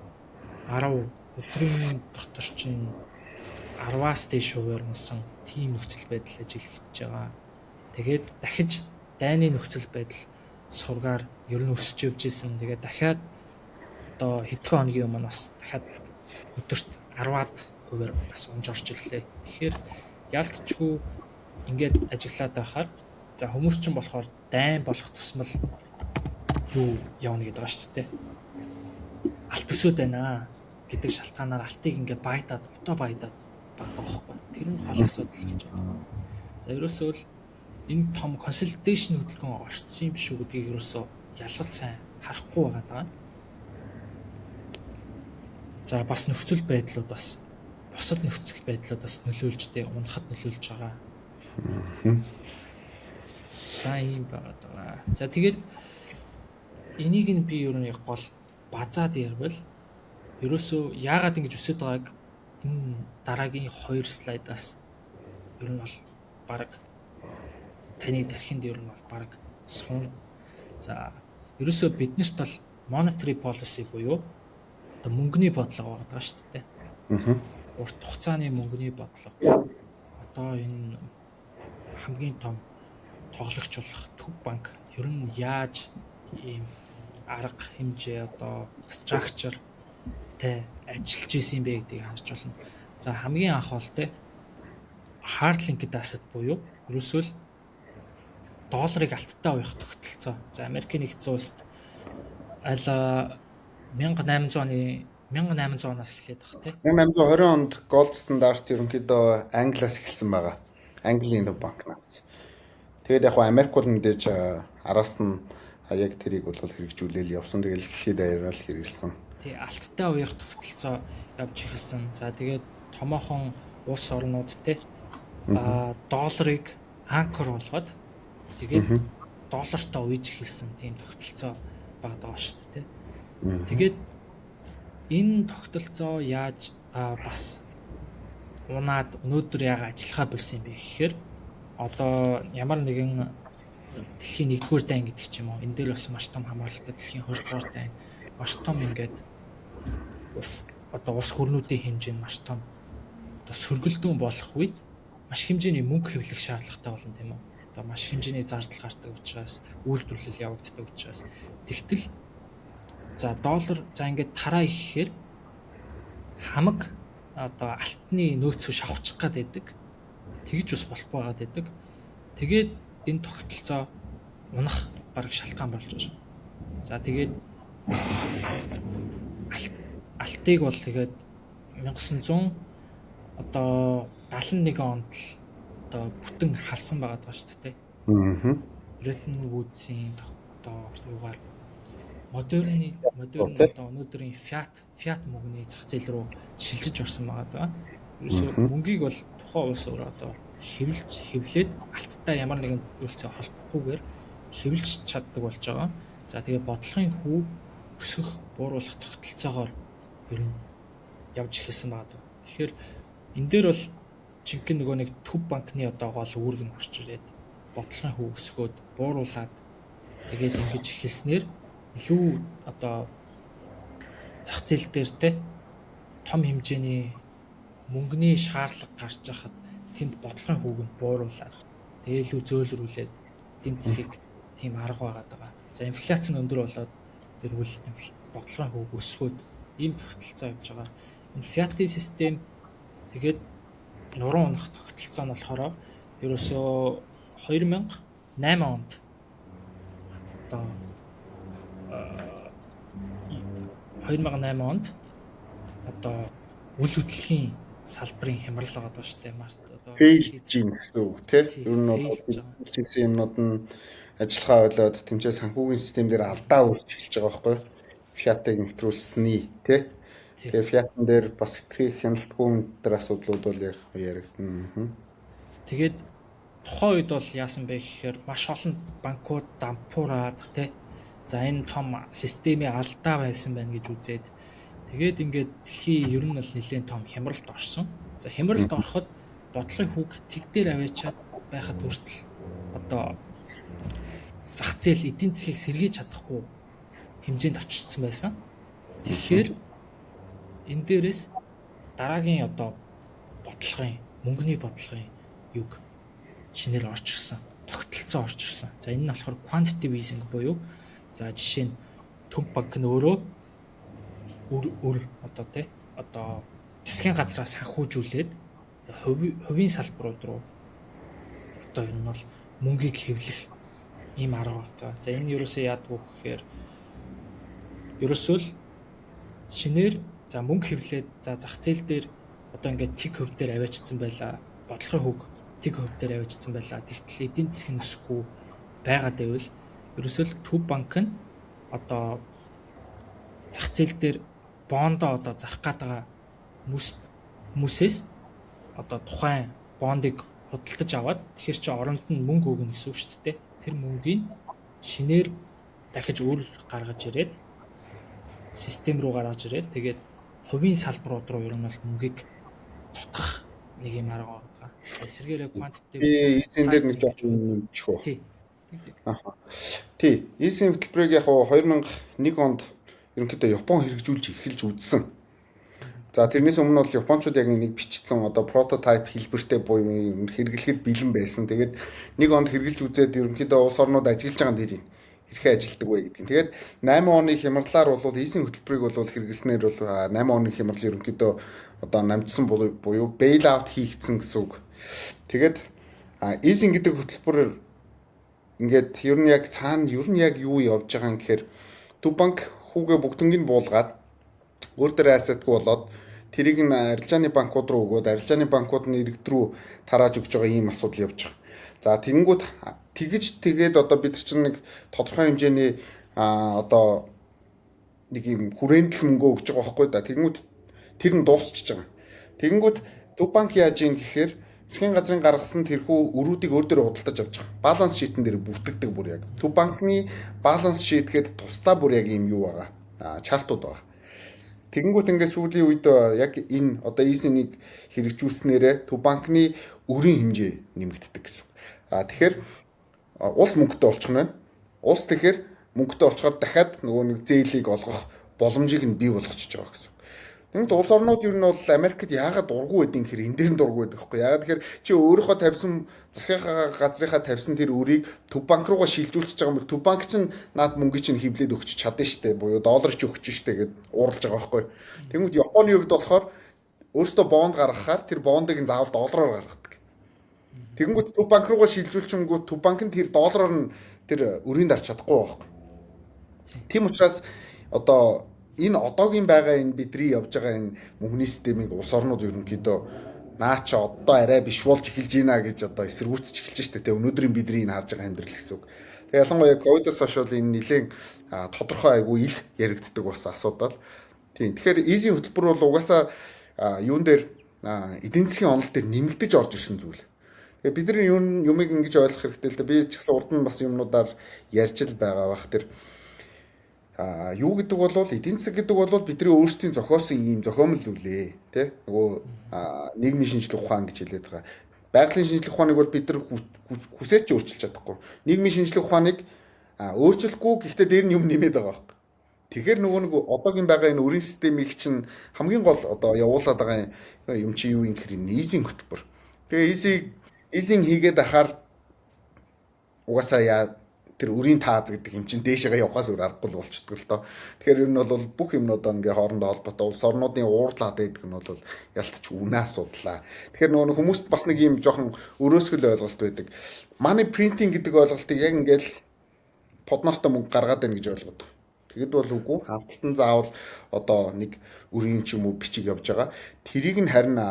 10 өдрийн дотор чинь 10-аас дээш хуваарсан тийм нөхцөл байдал ажиллагдаж байгаа. Тэгээд дахиж дайны нөхцөл байдал сургаар ер нь өсөж явж исэн. Тэгээд дахиад одоо хэдхэн хоногийн өмнө бас дахиад өдөрт 10-аад хувиар бас унж орж ирлээ. Тэгэхээр ялцчгүй ингээд ажиглаад байхаар за хүмүүс ч болохоор дайн болох тусмал юу явна гэдэг байгаа шүү дээ. Алт өсөд байна гэдэг шалтгаанаар алтыг ингээд баядаад одоо баядаад байгаа байхгүй. Тэр нь гол асуудал гэж байна. За ерөөсөө л энэ том консолидейшн хөдөлгөөн орцсон юм шүү гэдгийг ерөөсөө ялгал сайн харахгүй байгаа даа. За бас нөхцөл байдлууд бас бусад нөхцөл байдлууд бас нөлөөлж дээ унахад нөлөөлж байгаа. За ийм байгаа даа. За тэгээд энийг нь би ер нь яг гол базаад ярбал ерөөсөө яагаад ингэж өсөд байгааг энэ дараагийн 2 слайдаас ер нь бол баг таны тархинд ер нь бол баг суун. За ерөөсөө биднэрт бол monetary policy буюу одоо мөнгөний бодлого байгаа шүү дээ. Урт хугацааны мөнгөний бодлого. Одоо энэ хамгийн том тоглогч болох төв банк ер нь яаж ийм арга хэмжээ одоо structure тэ ажиллаж исэн бэ гэдгийг харж болно. За хамгийн анх бол тэ hard linked asset буюу ерөөсөө л долларыг алттай уух тогтолцоо. За Америкийн нэгдсэн улсад аль 1800-аас эхлээд баг тий. 1820 онд голд стандарт ерөнхийдөө Англиас эхэлсэн байгаа. Английн төв банкнаас. Тэгээд яг Америкууд мэдээж араас нь яг тэрийг бол хэрэгжүүлээл явсан. Тэгэл дэлхийд даяараа л хэрэгэлсэн. Тий, алттай уух тогтолцоо явж эхэлсэн. За тэгээд томоохон улс орнууд тий долларыг анкор болгоод тэгээд доллартай ууж эхэлсэн тийм тогтолцоо байгаа шүү дээ. Тэгээд энэ тогтолцоо яаж бас унаад өнөөдөр яга ажиллахаа болсон юм бэ гэхээр одоо ямар нэгэн дэлхийн 1-р дайн гэдэг ч юм уу энэ дээр бас маш том хамааралтай дэлхийн 2-р дайн маш том ингээд улс хөрнүүдийн хэмжээ нь маш том одоо сөргөлдөөн болох үед маш хэмжээний мөнгө хэвлэх шаардлагатай болно тийм үү. Одоо маш хэмжээний зардал гардаг учраас үйлдвэрлэл явагддаг учраас тэгтэл за доллар за ингээд тараа ихээр хамаг одоо алтны нөөцөө шавхчих гад байдаг. Тэгж ус болохгүй байгаад байдаг. Тэгээд энэ тогтолцоо унах бараг шалтгаан болж байна. За тэгээд алтыг бол тэгээд 1900 одоо 71 онд л одоо бүтэн халсан байгаа даа шүү дээ. Бреттон Вудсийн одоо юугаар модерн одоо өнөөдрийн fiat мөнгөний зах зээл рүү шилжиж орсон байгаа даа. Ерөөсөө мөнгийг бол тухайн улс өөрөө одоо хэвлээд алттай ямар нэгэн үйлцээ холбохгүйгээр хэвлж чаддаг болж байгаа. За тэгээ бодлогын хүү өсөх, бууруулах тогтолцоогоор ер нь явж эхэлсэн байгаа. Тэгэхээр энэ дээр бол жинхэнэ нөгөө нэг төв банкны одоо гол үүрэг нь орж ирээд бодлогын хүү өсгөөд бууруулад тэгээд ингэж эхэлснээр илүү одоо зах зээл дээр те том хэмжээний мөнгөний шаардлага гарч байхад тэнд бодлогын хүүг нь бууруулад тэгээ илүү зөөлрүүлээд эдийн засгийг тийм арга байгаа. За инфляц нь өндөр болоод тэрвэл бодлогын хүүг өсгөөд ийм тогтолцоо явж байгаа. Энэ fiat систем тэгээд нуруу унах тогтолцоо нь болохоор ерөөсөө 2008 онд одоо 2008 онд одоо үйл хөдлөлийн салбарын хямрал байгаа даа шүү дээ. Одоо failed гин гэсэн үг тийм. Ер нь бол хийсэн юмнууд нь ажиллахаа болоод тэмцээ санхүүгийн систем дээр алдаа үүсч эхэлж байгаа байхгүй юу? Fiat-ыг нэвтрүүлсэний тийм. Тэгээ Fiat-н дээр бас итгэх хяналтгүй өндөр асуудлууд бол яг яригдана. Тэгээд тухайн үед бол яасан бэ гэхээр маш олон банкуд дампуураад тийм. За энэ том системийн алдаа байсан байна гэж үзээд тэгээд ингээд дэлхийн ер нь бол нэлээд том хямралд орсон. За хямралд ороход бодлогын хүүг тэг дээр аваачаад байхад хүртэл одоо зах зээл эдийн засгийг сэргийж чадахгүй хэмжээнд очсон байсан. Тэгэхээр энэ дээрээс дараагийн одоо бодлогын мөнгөний бодлогын юг шинээр орж ирсэн. Тогтолцоо орж ирсэн. За энэ нь болохоор quantitative easing буюу за жишээ нь Төв банк нь өөрөө одоо засгийн газраас санхүүжүүлээд хувийн салбарууд руу одоо энэ нь бол мөнгийг хэвлэх ийм арга байна. За энэ ерөөсөө яадгүй гэхээр ерөөсөө л шинээр за мөнгө хэвлээд за зах зээл дээр одоо ингээд тэг хөв дээр аваачсан байла. Бодлогын хөв тэг хөв дээр аваачсан байла. Тэгтэл эдийн засгийн өсөхгүй байгаад байвал ерөөсөө л Төв банк нь одоо зах зээл дээр бондоо одоо зарах гэдэг хүмүүсээс одоо тухайн бондыг худалдаж аваад тэгэхээр чи оронд нь мөнгө өгнө гэсэн үг шүү дээ. Тэр мөнгийг шинээр дахиж үл гаргаж ирээд систем руу гаргаж ирээд тэгээд хувийн салбарууд руу ер нь бол мөнгийг цутгах нэг юм арга байгаа. Эсвэргээрээ quantitative эсийн дээр нэг жоо нэмчихв. Тий. Эсийн хөтөлбөрийг яг 2001 онд ерөнхийдөө Япон хэрэгжүүлж эхэлж үзсэн. За тэрнээс өмнө бол Япончууд яг нэг бичсэн одоо прототип хэлбэртэй буюу хэрэглэхэд бэлэн байсан. Тэгээд нэг онд хэрэгжилж үзээд ерөнхийдөө улс орнууд ажиллаж байгаа дэрийг хэрхэн ажилтдаг вэ гэдгийг. Тэгээд 8 оны хямралаар бол эсийн хөтөлбөрийг бол хэрэглэснээр бол 8 оны хямрал ерөнхийдөө одоо намжсан буюу bail out хийгдсэн гэсэн үг. Тэгээд эсийн гэдэг хөтөлбөр ингээд ер нь яг цаана ер нь яг юу явж байгаа юм гэхээр Төв банк хүүгээ бүгднийг буулгаад өөр дээр ассетгүй болоод тэрийг нь арилжааны банкуд руу өгөөд арилжааны банкуд нь иргэд рүү тарааж өгч байгаа ийм асуудал явж байгаа. За тэгэнгүүт тэгээд одоо бид нар чинь нэг тодорхой хэмжээний одоо нэг юм хүрээндэл мөнгө өгч байгаа байхгүй да. Тэгэнгүүт тэр нь дуусчихж байгаа. Тэгэнгүүт Төв банк яаж юм гэхээр засгийн газрын гаргасан тэрхүү өрүүдийг өөр дээр худалдаж авч байгаа. Баланс шитэн дээр бүртгэдэг бүр яг. Төв банкны баланс шийтгэхэд тусдаа бүр яг юм юу байгаа. Чартууд байгаа. Тэгэнгүүт ингээд сүүлийн үед яг энэ одоо эсэнийг хэрэгжүүлснээрээ Төв банкны өрийн хэмжээ нэмэгддэг гэсэн. Тэгэхээр улс мөнгөтэй болчихно байна. Улс тэгэхээр мөнгөтэй болчоор дахиад нөгөө нэг зээлийг олгох боломжийг нь бий болгочихж байгаа гэсэн. Тэгмэд улс орнууд ер нь бол Америкт яагаад дургу байдгийг хэрэг энэ дээр нь дургу байдаг хгүй. Яагаад тэгэхээр чи өөрийнхөө тавьсан засгийн газрынхаа тавьсан тэр өрийг Төв банк руугаа шилжүүлчихэж байгаа юм бол Төв банк чинь наад мөнгөийг чинь хевлээд өгч чадна штэ. Буюу доллар ч өгч штэ гэд ууралж байгаа хгүй. Тэгмэд Японы хувьд болохоор өөртөө бонд гаргахаар тэр бондыг нь заавал доллараар гаргадаг. Тэгэнгүүт Төв банк руугаа шилжүүлчихэнгүүт Төв банк нь тэр доллараар нь тэр өрийг дарж чадахгүй байхгүй. Тийм учраас одоо энэ одоогийн байгаа энэ бидний явж байгаа энэ мөнгөний системийг улс орнууд ерөнхийдөө наа чи одоо арай биш болж эхэлж байна гэж одоо эсэргүүцэж эхэлж штэ тэ өнөөдрийн бидний энэ харж байгаа амьдрал гэсэн үг. Тэгээ ялангуяа ковидос хойш бол энэ нэлээд тодорхой айгүй ил яригддаг болсон асуудал. Тийм. Тэгэхээр эзийн хөтөлбөр бол угаасаа юун дээр эдийн засгийн онол дээр нэмэгдэж орж ирсэн зүйл. Тэгээ бид нар юмыг ингэж ойлгох хэрэгтэй л да. Би ч гэсэн урд нь бас юмнуудаар ярьж л байгаа бах тэр юу гэдэг бол эдийн засаг гэдэг бол бидний өөрсдийн зохиосон ийм зохиомл зүйлээ тий нөгөө нийгмийн шинжилгээ ухаан гэж хэлээд байгаа. Байгалийн шинжилгээ ухааныг бол бид нар хүсэж ч өөрчилж чадахгүй. Нийгмийн шинжилгээ ухааныг өөрчлөхгүй гэхдээ дээр нь юм нэмээд байгаа байхгүй. Тэгэхээр нөгөө нэг одоогийн байгаа энэ өрийн системийг чинь хамгийн гол одоо явуулаад байгаа юм чи юу юм гэхээр эзийн хөтөлбөр. Тэгээ эзийн хийгээд ахаар угаасаа тэр өрийн тааз гэдэг юм чинь дээшээ явахаас өөр аргагүй болчихдог л доо. Тэгэхээр энэ бол бүх юмнууд ингээ хоорондоо холбоотой улс орнуудын уурлаад байдаг нь бол ялтч үнэ асуудлаа. Тэгэхээр нөгөө хүмүүст бас нэг юм жоохон өрөөсгөл ойлголт байдаг. Money printing гэдэг ойлголтыг яг ингээл подносто мөнгө гаргаад байна гэж ойлгодог. Тэгэд бол үгүй хавталтан заавал одоо нэг өрийн ч юм уу бичиг явж байгаа. Тэрийг нь харин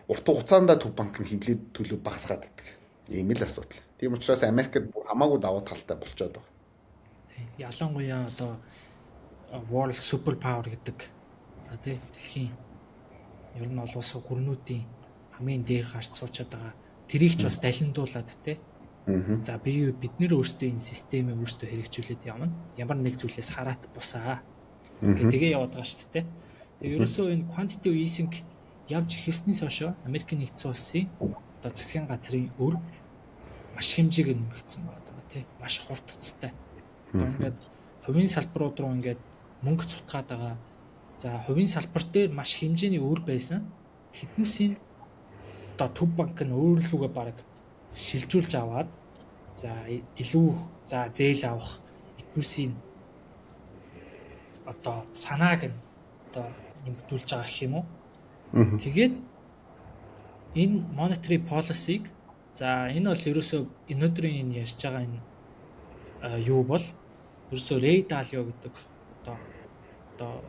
урт хугацаанд Төв банк нь хэмлээд төлөв багасгаад байдаг. Ийм л асуудал. Тийм учраас Америкт хамаагүй давуу талтай болчиход байгаа. Тийм. Ялангуяа одоо World Super Power гэдэг тий дэлхийн ер нь бол улс гүрнүүдийн хамгийн дээр гарч суучаад байгаа. Тэрийг ч бас далиндуулаад тий. За бид нэр өөрсдөө энэ системийг өөрсдөө хэрэгжүүлээд явна. Ямар нэг зүйлээс хараат бусаа. Тэгээ яваад байгаа шүү дээ. Тэгээ ерөөсөө энэ quantitative easing явж эхэлснээс хойш Америкийн нэгдсэн улсын одоо засгийн газрын өр маш хэмжээгээр нэмэгдсэн байгаа тий. Маш хурдцтай. Одоо ингээд хувийн салбарууд руу ингээд мөнгө цутгаад байгаа. За хувийн салбар дээр маш хэмжээний өр байсан. Тэднүүсийн одоо төв банк нь өөрлөгөө баг шилжүүлж аваад за илүү за зээл авах итгүүсийн одоо санааг нь одоо нэмэгдүүлж байгаа гэх юм уу. Тэгээд энэ monetary policy-г за энэ бол ерөөсөө өнөөдрийн энэ ярьж байгаа энэ юу бол ерөөсөө Ray Dalio гэдэг одоо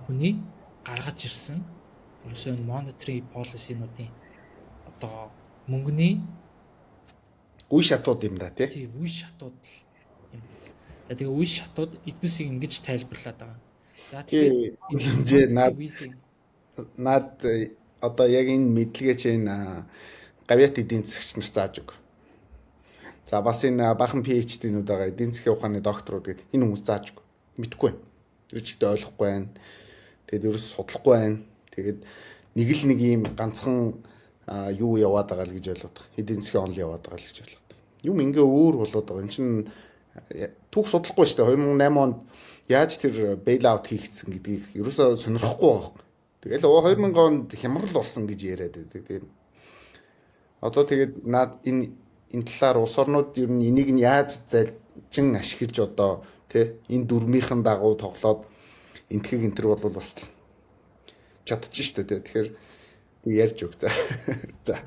хүний гаргаж ирсэн ерөөсөө энэ monetary policy-нуудын одоо мөнгөний Үе шатууд юм да тий. тийм үе шатууд юм. За тэгээ үе шатууд эднүсийг ингэж тайлбарлаад байгаа. За Тэгэхээр над одоо яг энэ мэдлэгээ чинь гавьяат эдийн засагч нар зааж өг. За бас энэ бахан PhD-нүүд байгаа эдийн засгийн ухааны докторууд гэдэг энэ хүмүүс зааж өг. Мэдхгүй байна. Өөрчлөлтөө ойлгохгүй байна. Тэгээд ерөөс судлахгүй байна. Тэгээд нэг л нэг юм ганцхан юу яваад байгаа л гэж ойлгоод байгаа. Эдийн засгийн онол яваад байгаа л гэж ойлгоод байгаа. Юм ингээ өөр болоод байгаа. Энд чинь түүх судлахгүй шүү дээ. 2008 онд яаж тэр бейл аут хийгдсэн гэдгийг ерөөсөө сонирхгүй байгаа. Тэгэл 2000 онд хямрал болсон гэж яриад байдаг. Тэгээд одоо тэгээд наад энэ талаар улс орнууд ер нь энийг нь яаж залжин ашиглаж одоо тий энэ дүрмийнхэн дагуу тоглоод энтхийг энтер бол бас чадчих штэ тий. Тэгэхээр ярьж өг. За.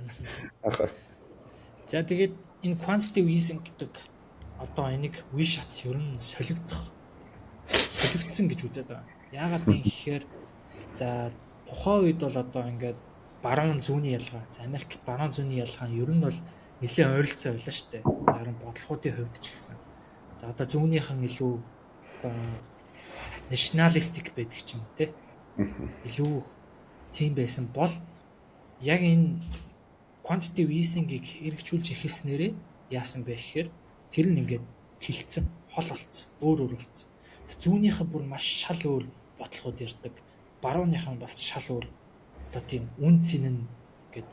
За тэгээд энэ quantitative easing гэдэг одоо энийг үе шат ер нь солигдсон гэж үзээд байгаа. Яагаад гэхээр за тухайн үед бол одоо ингээд баруун зүүнний ялгаа, за Америк баруун зүүнний ялгаа ер нь бол нэлээд ойролцоо байлаа шүү дээ. За харин бодлогоодын хувьд ч гэсэн. За одоо зүүнийхэн илүү одоо nationalistic байдаг ч юм уу те. Илүү тийм байсан бол яг энэ quantitative easing-ийг хэрэгжүүлж эхэлснээрээ яасан бэ гэхээр тэр нь ингээд хилцэн, хол болцсон, өөр болцсон. Зүүнийхэн бүр маш шал өөр бодлогод ярьдаг. Барууныхан бас шал өөр одоо тийм үн цэн нь ингээд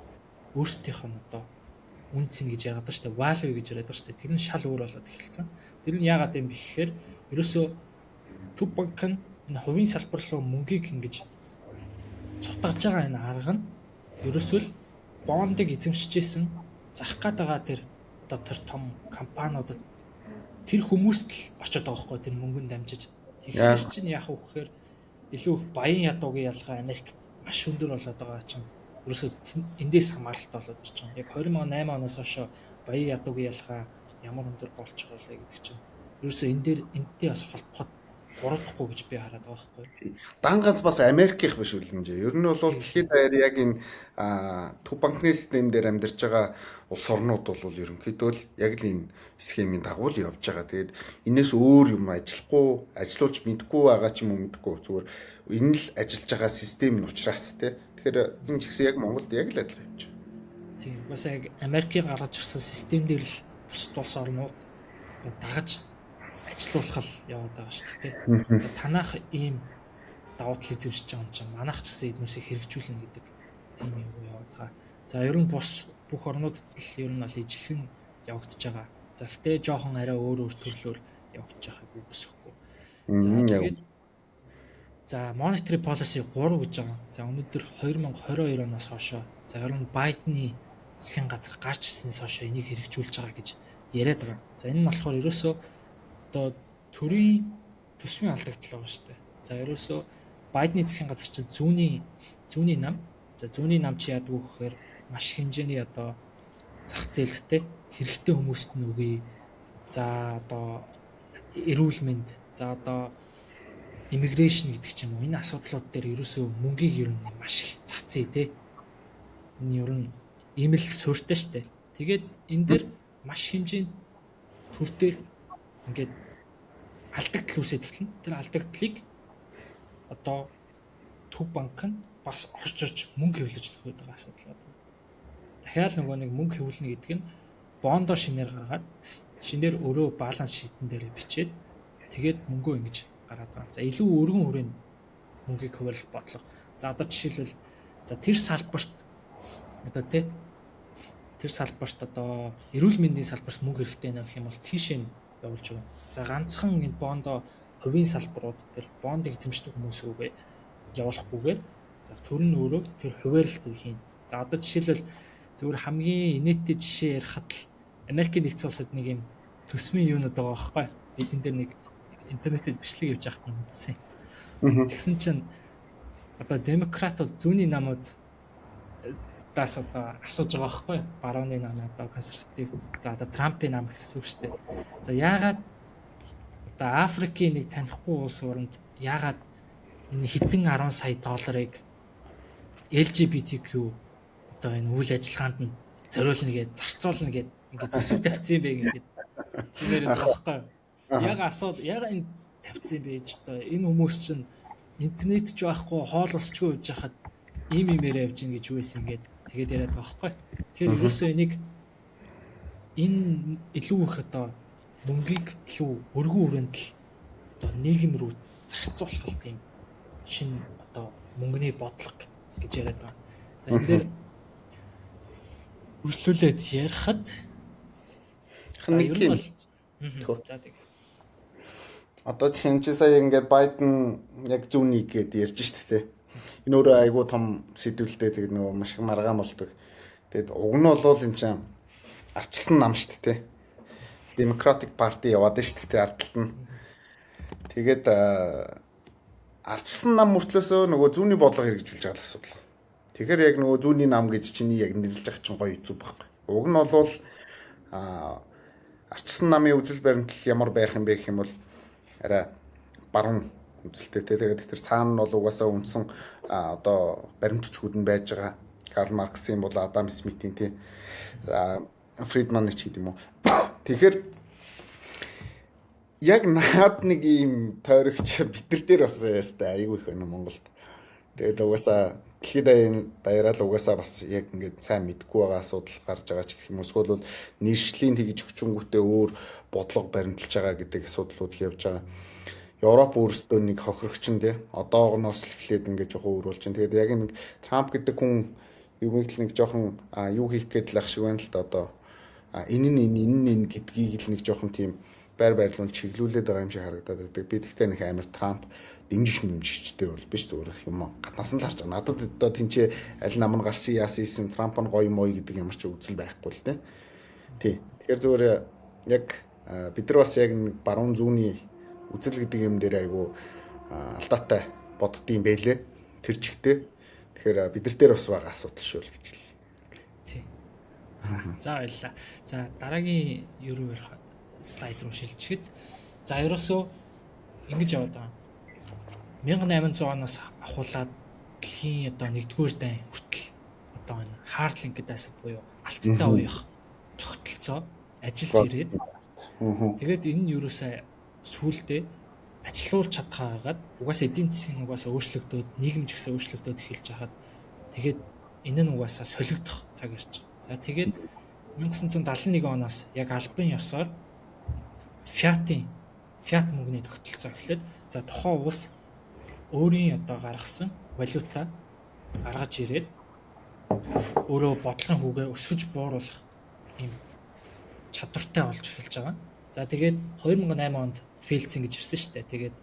өөрсдийнх нь одоо үн цэн гэж яагаад ба штэ value гэж яриад ба штэ тэр нь шал өөр болоод эхэлсэн. Тэр нь яагаад юм бэ гэхээр ерөөсөө төв банк нь энэ хувийн салбар руу мөнгийг ингэж цутгаж байгаа энэ арга нь ерөөсөө л бондыг эзэмшижсэн зарах гээд байгаа тэр одоо тэр том компаниудад тэр хүмүүст л очиод байгаа хгүй тэр мөнгөнд дамжиж. Тэгэхээр чинь яах вэ гэхээр илүү их баян ядуугийн ялгаа Америкт маш өндөр болоод байгаа чинь ерөөсөө эндээс хамааралтай болоод ирж байгаа. Яг 2008 оноос хойш баян ядуугийн ялгаа ямар өндөр болж байгаа вэ гэдэг чинь ерөөсөө энтэй бас холбоход буруудахгүй гэж би хараад байгаа байхгүй. Дан ганц бас Америкийнх биш үлэмжээ. Ер нь бол дэлхийд даяар яг энэ төв банкны систем дээр амьдарч байгаа улс орнууд бол ерөнхийдөө л яг л энэ схемийн дагуу л явж байгаа. Тэгээд энэс өөр юм ажиллахгүй, ажиллуулж мэдгүй байгаа ч юм уу мэдгүй. Зүгээр энэ л ажиллаж байгаа систем нь учраас тий. Тэгэхээр энэ ч гэсэн яг Монголд яг л адилхан юм чинь. Тийм. Бас яг Америкийн гаргаж ирсэн систем дээр л бусад улс орнууд дагаж ажиллуулах л яваад байгаа шүү дээ. Танах ийм давуу тал эзэмшиж байгаа юм чинь манайх ч гэсэн эднүсийг хэрэгжүүлнэ гэдэг тийм юм яваад байгаа. За ер нь бус бүх орнуудад л ер нь бол ижилхэн явагдаж байгаа. За гэтээ жоохон арай өөр төрлөөр явагдаж байгааг үсэхгүй. За тэгээд за monetary policy 3 гэж байгаа. За өнөөдөр 2022 оноос хойш за ер нь Байдны засгийн газар гарч ирснээс хойш энийг хэрэгжүүлж байгаа гэж яриад байгаа. За энэ нь болохоор ерөөсөө одоо төрийн төсвийн алдагдал байгаа шүү дээ. За ерөөсөө Байдны засгийн газар чинь зүүнний нам. За зүүнний нам чи яадаг вэ гэхээр маш хэмжээний одоо зах зээлтэй хэрэгтэй хүмүүст нь өгье. За одоо эрүүл мэнд, за одоо immigration гэдэг ч юм уу энэ асуудлууд дээр ерөөсөө мөнгийг ер нь маш их цацъя те. Энэ ер нь ийм л суурьтай шүү дээ. Тэгээд энэ дээр маш хэмжээнд төр дээр ингээд алдагдал үүсээд эхэлнэ. Тэр алдагдлыг одоо төв банк нь бас орж ирж мөнгө хэвлэж өгөх байгаа асуудал байна. Дахиад нөгөө нэг мөнгө хэвлэнэ гэдэг нь бондо шинээр гаргаад шинээр өөрөө баланс шитэн дээр бичээд тэгээд мөнгөө ингэж гараад байгаа. За илүү өргөн хүрээнд мөнгийг хуваарлах бодлого. За одоо жишээлбэл за тэр салбарт одоо тэр салбарт одоо эрүүл мэндийн салбарт мөнгө хэрэгтэй нөх юм бол тийшээ явуулж байгаа. За ганцхан энэ бондо хувийн салбарууд дээр бондыг эзэмшдэг хүмүүс рүүгээ явуулахгүйгээр за төр нь өөрөө тэр хуваарлалт хийн. За одоо жишээлбэл Зүгээр хамгийн инээдтэй жишээ ярихад л Америкийн нэгдсэн улсад нэг юм төсмийн юунууд байгаа байхгүй. Би тэн дээр нэг интернетэд бичлэг явж байхад нь үзсэн. Тэгсэн чинь одоо демократууд зүүнний намууд даас одоо асууж байгаа байхгүй. Барууны нам одоо консерватив. За одоо Трампын нам гэсэн үг шүү дээ. За яагаад одоо Африкийн нэг танихгүй улс оронд яагаад энэ хэдэн 10 сая долларыг LGBTQ одоо энэ үйл ажиллагаанд нь зориулна гэж зарцуулна гэж ингээд төсөв тавьсан юм бэ ингээд нэрээд байгаа байхгүй. Яагаад энэ тавьсан юм бэ гэж одоо энэ хүмүүс чинь интернет ч байхгүй хоол усчгүй явж хахад ийм юмэрэ явж ин гэж юу байсан ингээд тэгээд яриад байгаа байхгүй. Тэгэхээр ерөөсөө энийг энэ илүү их одоо мөнгийг илүү өргөн хүрээнд л одоо нийгэм рүү зарцуулах тийм шинэ одоо мөнгөний бодлого гэж яриад байгаа. За энэ дээр үргэлжлүүлээд ярихад нэг юм. За тийм. Одоо чинь чи сая ингээд Байден яг зүүнийг гээд ярьж штэ тий. Энэ өөрөө айгүй том сэдвэлтэй тэгээд нөгөө маш их маргаан болдог. Тэгээд уг нь бол энэ чинь арчилсан нам штэ тий. Democratic Party яваад штэ тий ардталт нь. Тэгээд арчилсан нам мөртлөөсөө нөгөө зүүнний бодлого хэрэгжүүлж байгаа асуудал. Тэгэхээр яг нөгөө зүүнний нам гэж чиний яг нэрлэж байгаа чинь гоё зүг байхгүй. Уг нь бол арчилсан намын үзэл баримтлал ямар байх юм бэ гэх юм бол арай баруун үзэлтэй тэгээд тэр цаана нь бол угаасаа үндсэн одоо баримтчгүүд нь байж байгаа. Карл Марксийн бол Адам Смитийн тий Фридманы ч гэдэг юм уу. Тэгэхээр яг наад нэг ийм тойрогч бид нар дээр бас ястай айгүй их байна Монголд. Тэгээд угаасаа дэлхийд даяараа угаасаа бас яг ингээд сайн мэдгүй байгаа асуудал гарч байгаа ч гэх юм уу. Эсвэл нийслэлийн тэгж хүчингүүтээ өөр бодлого баримталж байгаа гэдэг асуудлууд л явж байгаа. Европ өөрсдөө нэг хохирогч нь тий одоогноос л эхлээд ингээд жоохон өөр болж байна. Тэгээд яг нэг Трамп гэдэг хүн юу нэг жоохон юу хийх гээд л ах шиг байна л да одоо энэ гэдгийг л нэг жоохон тийм байр байрлуун чиглүүлээд байгаа юм шиг харагдаад байдаг. Би тэгтээ нэг амар Трамп дэмжигчтэй бол биш зүгээр юм гаднаас нь л харж байгаа. Надад одоо тэнцээ аль нам нь гарсан яасан Трамп нь гоё мой гэдэг ямар ч үзэл байхгүй л тий. Тэгэхээр зүгээр яг бид нар бас яг нэг баруун зүүнний үзэл гэдэг юм дээр айгу алдаатай боддгийм байлээ. Тэр чигтээ. Тэгэхээр бид нар дээр бас байгаа асуудал шүү л гэж хэлээ. Тий. За баярлалаа. За дараагийн юу ярих слайд руу шилжихэд за ерөөсөө ингэж яваад байгаа. 1800 оноос ахуулаад дэлхийн одоо 1-р дайн хүртэл одоо энэ Harlem гэдэг асад буюу алттай уух тогтолцоо ажиллаж ирээд тэгээд энэ нь ерөөсөө сүүлдээ ажилуулж чадхаагаад угаасаа эдийн засгийн угаасаа өөрчлөгдөөд нийгэм ч гэсэн өөрчлөгдөөд эхэлж хахад тэгээд энэ нь угаасаа солигдох цаг ирж байгаа. За тэгээд 1971 оноос яг албан ёсоор Fiat мөнгөний тогтолцоо эхлээд за тухайн улс өөрийн одоо гаргасан валюта гаргаж ирээд өөрөө бодлогын хүүгээ өсгөж бууруулах юм чадвартай болж эхэлж байгаа. За тэгээд 2008 онд фейлцэн гэж ирсэн шүү дээ. Тэгээд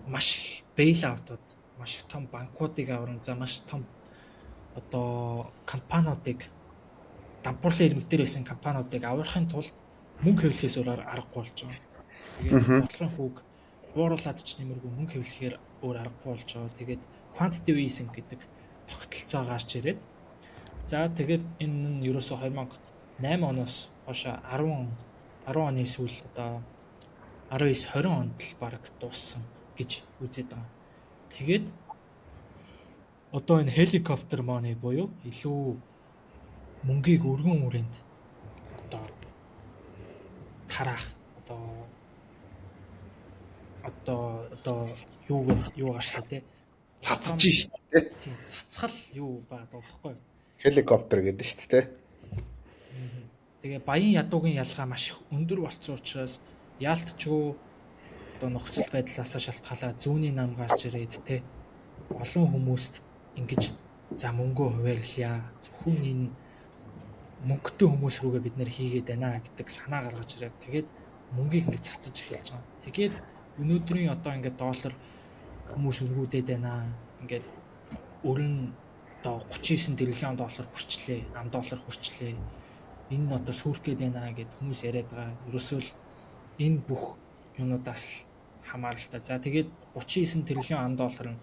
маш их бейл аутууд, маш их том банкуудыг авран за маш том одоо компаниудыг дампуурлын ирмэг дээр байсан компаниудыг аврахын тулд мөнгө хэвлэхээс өөр аргагүй болж байгаа. Тэгээд бодлогын хүүг бууруулад ч нэмэргүй мөнгө хэвлэхээр өөр аргагүй болж байгаа. Тэгээд quantitative easing гэдэг тогтолцоо гарч ирээд за тэгээд энэ нь ерөөсөө 2008 оноос хойш 10 оны сүүл одоо 19-20 онд л баг дууссан гэж үзээд байгаа. Тэгээд одоо энэ helicopter money буюу илүү мөнгийг өргөн хүрээнд одоо тараах одоо юу гаш та тий цацж шүү дээ. Тийм цацгал юу баад байгаа байхгүй. Helicopter гэдэг шүү дээ. Тэгээ баян ядуугийн ялгаа маш өндөр болсон учраас яалтчгүй одоо нөхцөл байдлаасаа шалтгаалаад зүүнний нам гарч ирээд те олон хүмүүст ингэж за мөнгөө хуваарлаа зөвхөн энэ мөнгөтэй хүмүүс рүүгээ бид нэр хийгээд байна гэдэг санаа гаргаж ирээд тэгээд мөнгийг ингэж цацаж эхэлж байгаа. Тэгээд өнөөдрийн одоо ингээд доллар хүмүүс өргүүдэд байна. Ингээд өрн одоо 39 тэрлион доллар хүрчлээ, ам доллар хүрчлээ. Энэ нь одоо сүрх гээд байна гэд хүмүүс яриад байгаа. Ерөөсөө л энэ бүх юмудаас л хамааралтай. За тэгээд 39 тэрлион ам доллар нь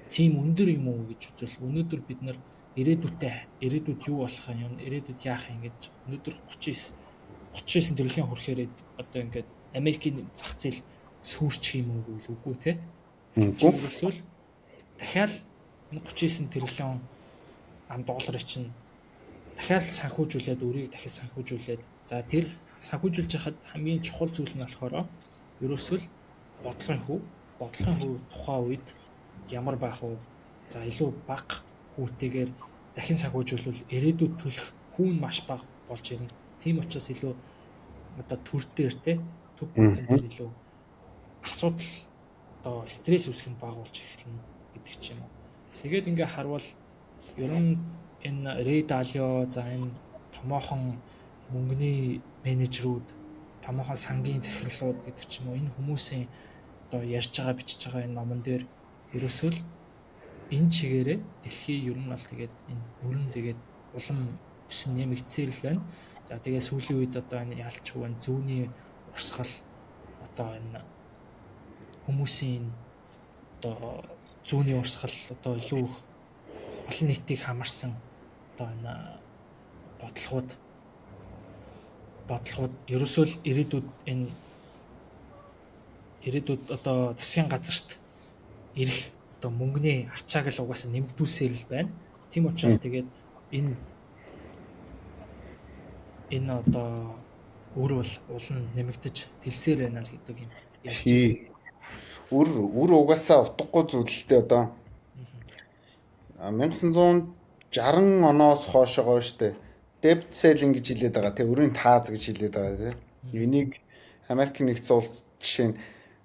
тийм өндөр юм уу гэж үзвэл өнөөдөр бид нар ирээдүйд юу болох юм, ирээдүйд яах юм гэж өнөөдөр 39 тэрлион хүрэхээр одоо ингээд Америкийн зах зээл сүрчих юм уу гэвэл үгүй те. Ерөөсөө л дахиад энэ 39 тэрлион ам долларыг чинь дахиад санхүүжүүлээд өрийг дахиад санхүүжүүлээд за тэр санхүүжүүлж хахад хамгийн чухал зүйл нь болохоор ерөөсөө л бодлогын хөв тухайн үед ямар байх вэ? За илүү бага хүүтэйгээр дахин санхүүжүүлвэл ирээдүйд төлөх хүүн маш бага болж ирнэ. Тийм учраас илүү одоо төр дээр те төв бүхэн дээр илүү асуудал одоо стресс үүсгэн багуулж эхэлнэ гэдэг ч юм уу. Тэгээд ингээ харвал ер нь энэ Рэй Далио за энэ томоохон мөнгөний менежерүүд, томоохон сангийн захирлууд гэдэг ч юм уу энэ хүмүүсийн одоо ярьж байгаа бичиж байгаа энэ номон дээр ерөөсөө л энэ чигээрээ дэлхий ер нь бол тэгээд энэ өрн тэгээд улам өсөн нэмэгдсээр л байна. За тэгээд сүүлийн үед одоо энэ ялчгүй энэ зүүнний урсгал одоо энэ хүмүүсийн одоо зүүнний урсгал одоо илүү их олон нийтийг хамарсан одоо энэ бодлогууд ерөөсөө л ирээдүйд одоо засгийн газарт ирэх одоо мөнгөний ачааг л угаасаа нэмэгдүүлсээр л байна. Тийм учраас тэгээд энэ одоо үр бол улан нэмэгдэж дэлсээр байна л гэдэг юм. Үр угаасаа утгагүй зүйлтэй одоо 1960 оноос хойшоо штэ debt ceiling гэж хэлээд байгаа тий өрийн тааз гэж хэлээд байгаа тий. Энийг Америк нэгдсэн улс жишээ нь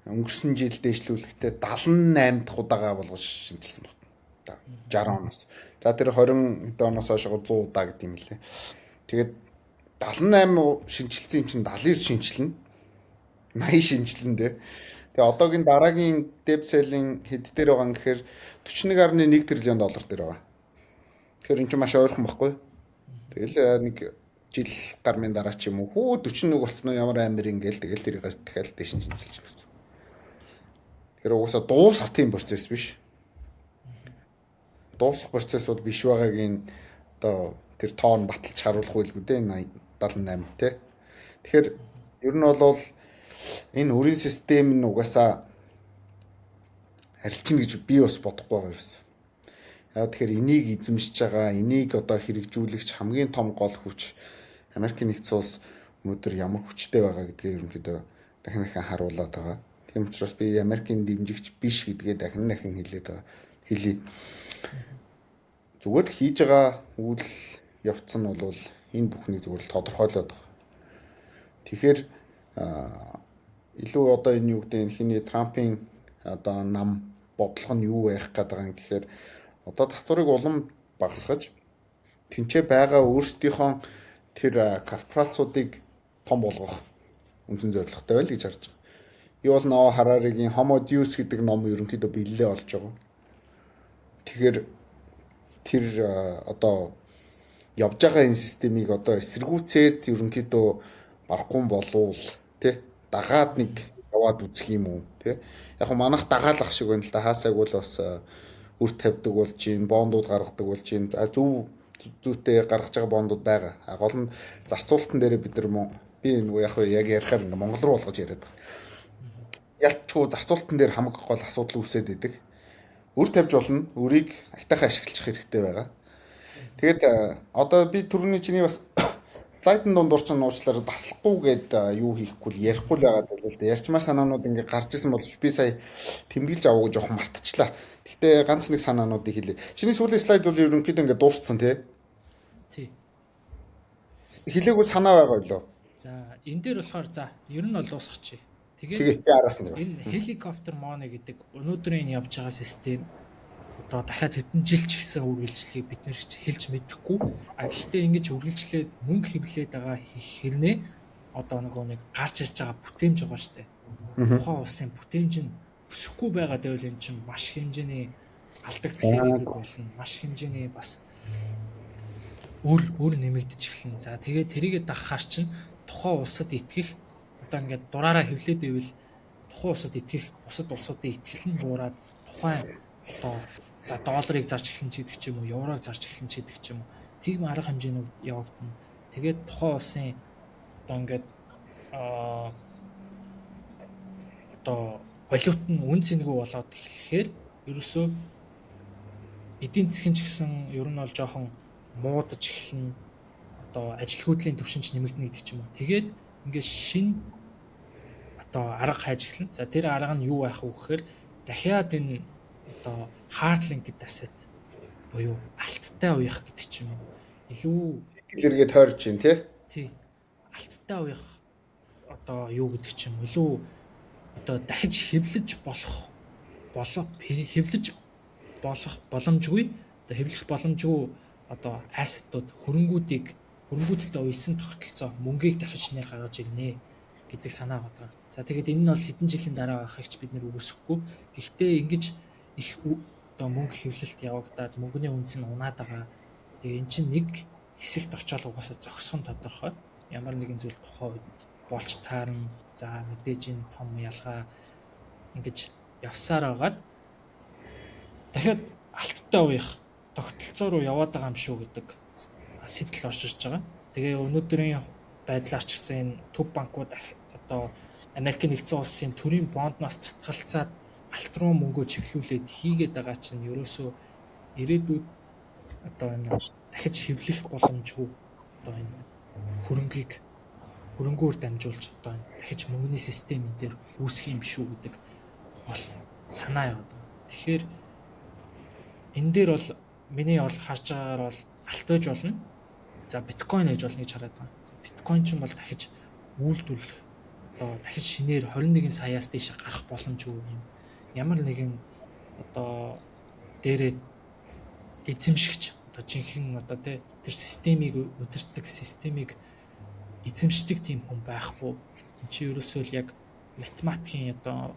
өнгөрсөн жил дэвшлүүлэхдээ 78 дахь удаага болгож шинжилсэн баг. 60 оноос. За тэр 20 хэд оноос хойшоо 100 удаа гэдэг юм лээ. Тэгээд 78 шинжилсэн юм чинь 79 шинжилнэ. 80 шинжилнэ тий. Тэгээ одоогийн дараагийн debt ceiling хэд дээр байгаа юм гэхээр 41.1 тэрлион доллар дээр байгаа. Тэгэхээр энэ чинь маш ойрхон баггүй. Тэгэл нэг жил гармын дараа ч юм уу 41 болцсон уу ямар амир ингээл тэгэл тэрийг дахиад дэш шинжилж байна. Тэр угаасаа дуусах тийм процесс биш. Дуусах процесс бол биш байгаагийн одоо тэр тоон баталж харуулах байлгүй дээ 78 тий. Тэгэхээр ер нь бол энэ өрийн систем нь угаасаа арилжна гэж би бас бодохгүй байгаа юм. Яа тэгэхээр энийг эзэмшиж байгаа, энийг одоо хэрэгжүүлэгч хамгийн том гол хүч Америк нэгдсэн улс өнөөдөр ямар хүчтэй байгаа гэдгээ ерөнхийдөө дахин харуулад байгаа. Тийм учраас би Америкийн дэмжигч биш гэдгээ дахин хэлээд байгаа. Хэлий. Зүгээр л хийж байгаа үйл явц нь бол энэ бүхний зүгээр л тодорхойлоод байгаа. Тэгэхээр илүү одоо энэ юу гэдэг хиний Трампын одоо нам бодлого нь юу байх гээд байгаа юм гэхээр одоо татварыг улам багасгаж тэнцээ байгаа өөрсдийнхөө тэр корпорациудыг том болгох үндсэн зорилготой байл гэж харж байгаа. Юул Ноа Хараригийн Homo Deus гэдэг ном ерөнхийдөө бэлээ олж байгаа. Тэгэхээр тэр одоо явж байгаа энэ системийг одоо эсэргүүцээд ерөнхийдөө барахгүй болвол тий дагаад нэг яваад үзэх юм уу тий яг хөө манайх дагаалах шиг байна л да хаасайг бол бас үр тавьдаг болж гин бондууд гаргадаг болж гин зүйтэй гаргаж байгаа бондууд байгаа. Гол нь зарцуулалтын дээр бид нар би нөгөө яг ярихаар ингээ монгол руу болгож яриад байгаа. Ялчгүй зарцуулалтын дээр хамаг гол асуудал үүсээд идэг. Үр тавьж болно. Өрийг айтайхан ашиглах хэрэгтэй байгаа. Тэгээд одоо би түрүүний чиний бас слайдын дундуур ч нууцлаар таслахгүй гээд юу хийхгүй л ярихгүй л байгаа л да. Ярьчмаар санаанууд ингээ гарч исэн боловч би сая тэмдэглэж аваагүй жоохон мартчихлаа. Гэхдээ ганц нэг санаануудыг хэлье. Чиний сүүлийн слайд бол ерөнхийдөө ингээ дууссан тий. Тий. Хэлээгүй санаа байгаа болоо. За энэ дээр болохоор за ер нь бол дуусгачих. Тэгээд би араас нь. Энэ helicopter money гэдэг өнөөдрийн явж байгаа систем одоо дахиад хэдэн жил ч гэсэн үргэлжлэхийг бид нэр хэлж мэдэхгүй. А гэхдээ ингэж үргэлжлээд мөнгө хэвлээд байгаа хэрнээ одоо нэг гарч ирж байгаа бүтээмж байгаа штэ. Тухайн улсын бүтээмж нь өсөхгүй байгаа гэвэл энэ чинь маш хэмжээний алдагдaltaа ирээд болно. Маш хэмжээний бас үр нэмэгдэж эхэлнэ. За тэгээд тэрийгэ дагахаар чинь тухайн улсад итгэх одоо ингээд дураараа хэвлээд байвал тухайн улсад итгэх бусад улсуудын итгэл нь буураад тухайн одоо за долларыг зарж эхэлнэ ч гэдэг ч юм уу, еврог зарж эхэлнэ ч гэдэг ч юм уу. Тийм арга хэмжээнүүд явагдана. Тэгээд тухайн улсын одоо ингээд одоо валют нь үн цэнэгүй болоод эхлэхээр ерөөсөө эдийн засгийн ч гэсэн ер нь бол жоохон муудаж эхэлнэ. Одоо ажил хөдлийн түвшин ч нэмэгдэнэ гэдэг ч юм уу. Тэгээд ингээд шин одоо арга хайж эхэлнэ. За тэр арга нь юу байх вэ гэхээр дахиад энэ одоо hard linked asset буюу алттай уяах гэдэг ч юм уу. Илүү цикл эргээд тойрч чинь тий. Алттай уяах одоо юу гэдэг ч юм уу. Илүү одоо дахиж хэвлэж болох боломжгүй одоо хэвлэх боломжгүй одоо ассетууд хөрөнгүүдтэй уйсан тогтолцоо мөнгийг дахиж шинээр гаргаж ирнэ гэдэг санаа байгаа. За тэгээд энэ нь бол хэдэн жилийн дараа байхыг ч бид нэр үгүйсэхгүй. Гэхдээ ингэж их одоо мөнгө хэвлэлт явагдаад мөнгөний үнс нь унаад байгаа. Тэгээ эн чинь нэг хэсэгт очиод угаасаа зогсох нь тодорхой. Ямар нэгэн зүйл тухайн үед болж таарна. За мэдээж энэ том ялгаа ингэж явсаар байгаад дахиад алттай уяах тогтолцоо руу яваад байгаа юм шүү гэдэг сэтэл орж ирж байгаа. Тэгээ өнөөдрийн байдлаар ч гэсэн энэ төв банкуд одоо Америкийн нэгдсэн улсын төрийн бондноос татгалцаад алт руу мөнгөө чиглүүлээд хийгээд байгаа чинь ерөөсөө ирээдүйд одоо энэ дахиж хэвлэх боломжгүй одоо энэ хөрөнгөөр дамжуулж одоо дахиж мөнгөний систем энэ дээр үүсэх юм шүү гэдэг бол санаа яваад байгаа. Тэгэхээр энэ дээр бол миний бол харж байгаагаар бол алт байж болно. За биткойн ээж болно гэж хараад байгаа. За биткойн ч юм бол дахиж үйлдвэрлэх одоо дахиж шинээр 21 саяас дэше гарах боломжгүй юм. Ямар нэгэн одоо дээрээ эзэмшигч одоо жинхэнэ одоо тэр системийг удирдах системийг эзэмшдэг тийм хүн байхгүй. Энд чи ерөөсөө л яг математикийн одоо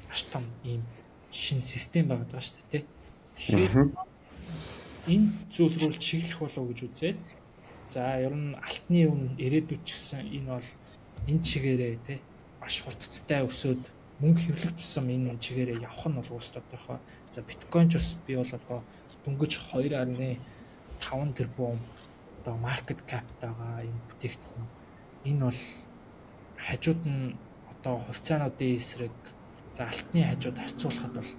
маш том ийм шин систем байгаа шүү дээ. Тэгэхээр энэ зүйл рүү чиглэх болов гэж үзээд за ер нь алтны үн ирээдүйд ч гэсэн энэ бол энэ чигээрээ маш хурдцтай өсөөд мөнгө хэвлэх тусам энэ чигээрээ явах нь бол уус тодорхой. За биткойн ч бас би бол одоо дөнгөж 2.5 тэрбум одоо маркет капиталгаа энэ бүтээгдэхүүн энэ бол хажууд нь одоо хувьцаануудын эсрэг за алтны хажууд харьцуулахад бол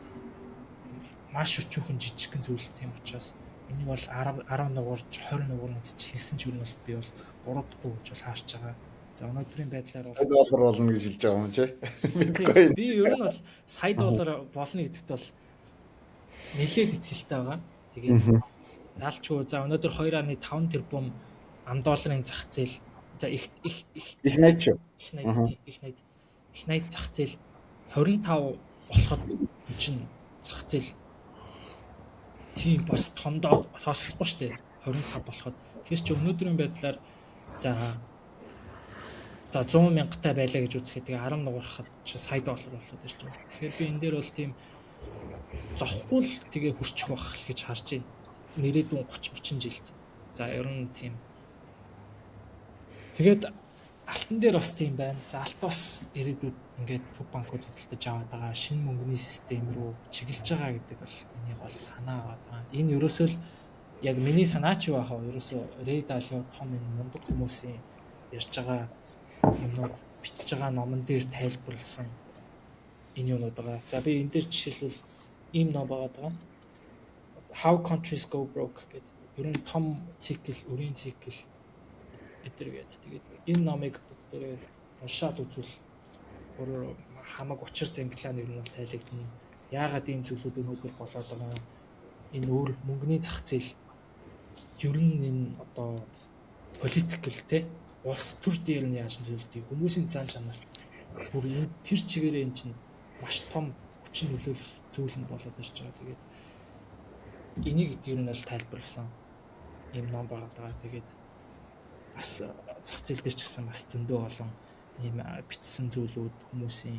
маш өчүүхэн жижигхэн зүйл тийм учраас энийг бол 11-оор 21 гэж хэлсэн ч юм бол би бол буруудахгүй гэж бол харж байгаа. За өнөөдрийн байдлаар бол доллар болно гэж хэлж байгаа юм чи. Биткойн. Би ер нь бол сая доллар болно гэдэгт бол нэлээд итгэлтэй байгаа. Тэгээд яалчгүй за өнөөдөр 2.5 тэрбум $10 зах зээл за их найд зах зээл 25 болоход чинь зах зээл тийм бас томдоо тооцохгүй шүү дээ 25 болоход. Тэгэхээр чи өнөөдрийн байдлаар за 100 мянгатай байлаа гэж үзэхэд тэгээ 11 урахад чи сая доллар болоод ирж байгаа. Тэгэхээр би энэ дээр бол тийм зохгүй л тэгээ хүрчих байх гэж харж байна. Нэрээдүн 30-40 жилд. За ер нь тийм. Тэгээд алтан дээр бас тийм байна. За алт бас ирээдүйд ингээд төв банкуд худалдаж аваад байгаа шинэ мөнгөний систем рүү чиглэж байгаа гэдэг бол энийг бол санаа байгаа. Энэ ерөөсөө л яг миний санаа ч байх аа ерөөсөө Ray Dalio том энэ мундаг хүмүүсийн ярьж байгаа юмнууд бичиж байгаа номон дээр тайлбарлсан энэ юмнууд байгаа. За би энэ дээр жишээлбэл ийм ном байгаа. How countries go broke гэдэг. Ер нь том цикл, өрийн цикл эдэргээд. Тэгээд энэ номыг бүгдээ уншаад үзвэл өөр хамаг учир зангилаа нь ер нь тайлэгдана. Яагаад ийм зүйлүүд өнөөдөр болоод байгаа энэ өөр мөнгөний зах зээл ер нь энэ одоо политикл те улс төр дээр нь яаж нөлөөлдөг хүмүүсийн зан чанар бүр энэ тэр чигээрээ эн чинь маш том хүчин нөлөөлөх зүйл нь болоод ирж байгаа. Тэгээд энийг ер нь л тайлбарласан юм ном байгаа. Тэгээд бас зах зээл дээр ч гэсэн бас зөндөө олон ийм бичсэн зүйлүүд хүмүүсийн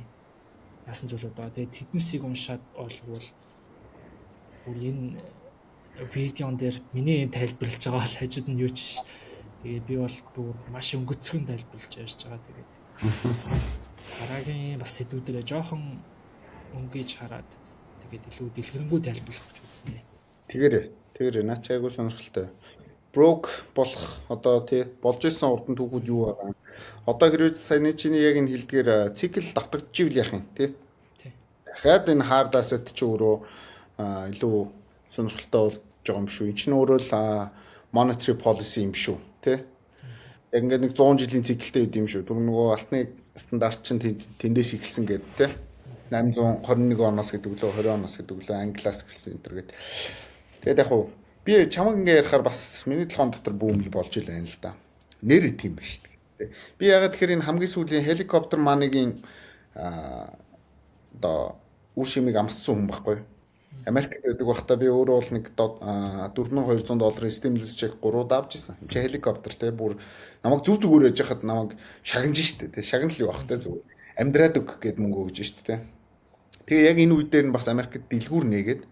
яасан зүйлүүд байгаа. Тэгээд тэднүүсийг уншаад олвол бүр энэ видеон дээр миний тайлбарлаж байгаа бол хажууд нь юу ч биш. Тэгээд би бол бүр маш өнгөцгөн тайлбарлаж ярьж байгаа. Тэгээд дараагийн бас сэдвүүдээ жоохон өнгөж хараад тэгээд илүү дэлгэрэнгүй тайлбарлах гэж үзнэ. Тэгэр наач айгуу сонирхолтой. Broke болох одоо тий болж исэн урд нь түүхүүд юу байгаа. Одоо хэрвээ саяны чиний яг энэ хэлдгээр цикл давтагдчихвэл яах юм тий. Тий. Дахиад энэ hard asset чи өөрөө илүү сонирхолтой болж байгаа юм шүү. Энд чинь өөрөө л monetary policy юм шүү тий. Яг ингээд нэг 100 жилийн циклтэй байд юм шүү. Түр нөгөө алтны стандарт чинь тэндээс эхэлсэн гэдэг тий. 821 оноос гэдэг лөө 20 оноос гэдэг лөө англиас эхэлсэн энэ төр гэдэг. Тэгээд яг хуу би чамаг ингээ ярихаар бас миний толгойн дотор бүүмэл болж илаа юм л да. Нэр тийм байна шүү дээ. Би ягаад тэгэхээр энэ хамгийн сүүлийн helicopter money-гийн одоо үр шимийг амссан хүн байхгүй. Америкт байдаг байхдаа би өөрөө бол нэг $4200 stimulus check 3 давж исэн. Чи helicopter те бүр намайг зүг зүгээр яж хахад намайг шагнаж штэ те. Шагнал юу бах те зүг. Амьдраад өг гэд мөнгө өгж штэ те. Тэгээ яг энэ үе дээр нь бас Америкт дэлгүүр нээгээд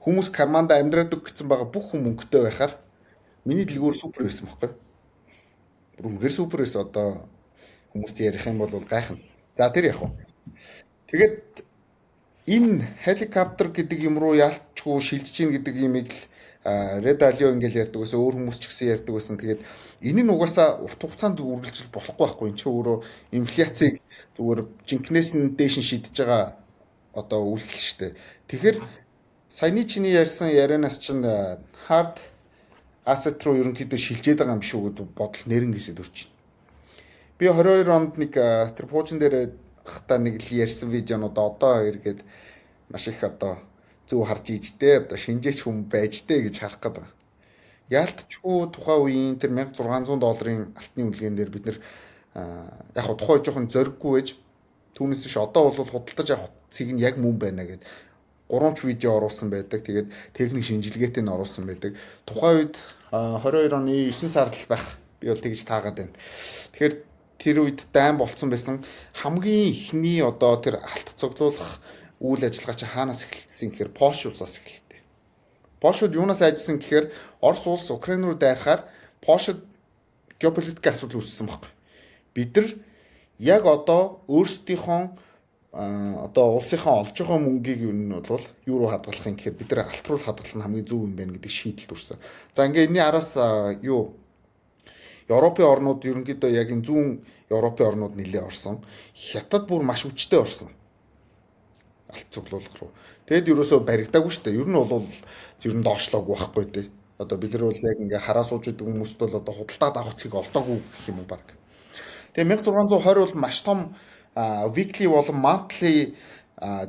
хүмүүс команда амьдраад өг гэсэн байгаа бүх хүн мөнгөтэй байхаар миний дэлгүүр супер байсан байхгүй. Бүр үнэхээр супер байсан одоо хүмүүст ярих юм бол гайхна. За тэр яг уу. Тэгээд энэ helicopter гэдэг юм руу ялчгүй шилжиж гин гэдэг юмыг л Red Alio ингээл ярьдаг байсан, өөр хүмүүс ч гэсэн ярьдаг байсан. Тэгээд энэ нь угаасаа урт хугацаанд үргэлжлэл болохгүй байхгүй. Энд чинь өөрөө инфляцийг зүгээр жинкнээс нь дээш нь шидэж байгаа одоо үйлдэл шүү дээ. Тэгэхээр саяны чиний ярьсан ярианаас чинь hard asset руу ерөнхийдөө шилжээд байгаа юм шүү гэдэг бодол нэрнгээсээ төрж байна. Би 22 онд нэг тэр пуужин дээр хата нэг л ярьсан видеонууд одоо эргээд маш их одоо зөв харж ийжтэй одоо шинжээч хүн байжтэй гэж харах гэдэг. Яалтчгүй тухайн үеийн тэр $1600 алтны үлгээн дээр бид нэр яг хаа тухайн жоохон зориггүй байж түүнээс биш одоо бол худалдаж авах цэг нь яг мөн байна гэд 3 видео оруулсан байдаг. Тэгээд техник шинжилгээтэй нь оруулсан байдаг. Тухайн үед 22 оны 9 сард л байх би бол тэгж таагаад байна. Тэгэхээр тэр үед дайм болцсон байсан хамгийн ихний одоо тэр алт цуглуулах үйл ажиллагаа чи хаанаас эхэлсэн гэхээр Польш улсаас эхэлдэг. Польшууд юунаас айжсан гэхээр Орос улс Украин руу дайрахаар Польшид геополитик асуудал үүссэн байхгүй. Бид нар яг одоо өөрсдийнхөө одоо улсынхаа олж байгаа мөнгийг юу нь бол юу руу хадгалах юм гэхээр бид нар алт руу хадгалах нь хамгийн зөв юм байна гэдэг шийдэлд хүрсэн. За ингээ энэний араас юу Европын орнууд ерөнхийдөө яг энэ зүүн Европын орнууд нэлээ орсон. Хятад бүр маш хүчтэй орсон. Алт цуглуулах руу. Тэгэд ерөөсөө баригдаагүй шүү дээ. Ер нь бол ер нь доошлоогүй байхгүй дээ. Одоо бид нар бол яг ингээ хараа сууж идэг хүмүүст бол одоо худалдаад авах цэг олдоогүй гэх юм уу баг. Тэгээ 1620 бол маш том weekly болон monthly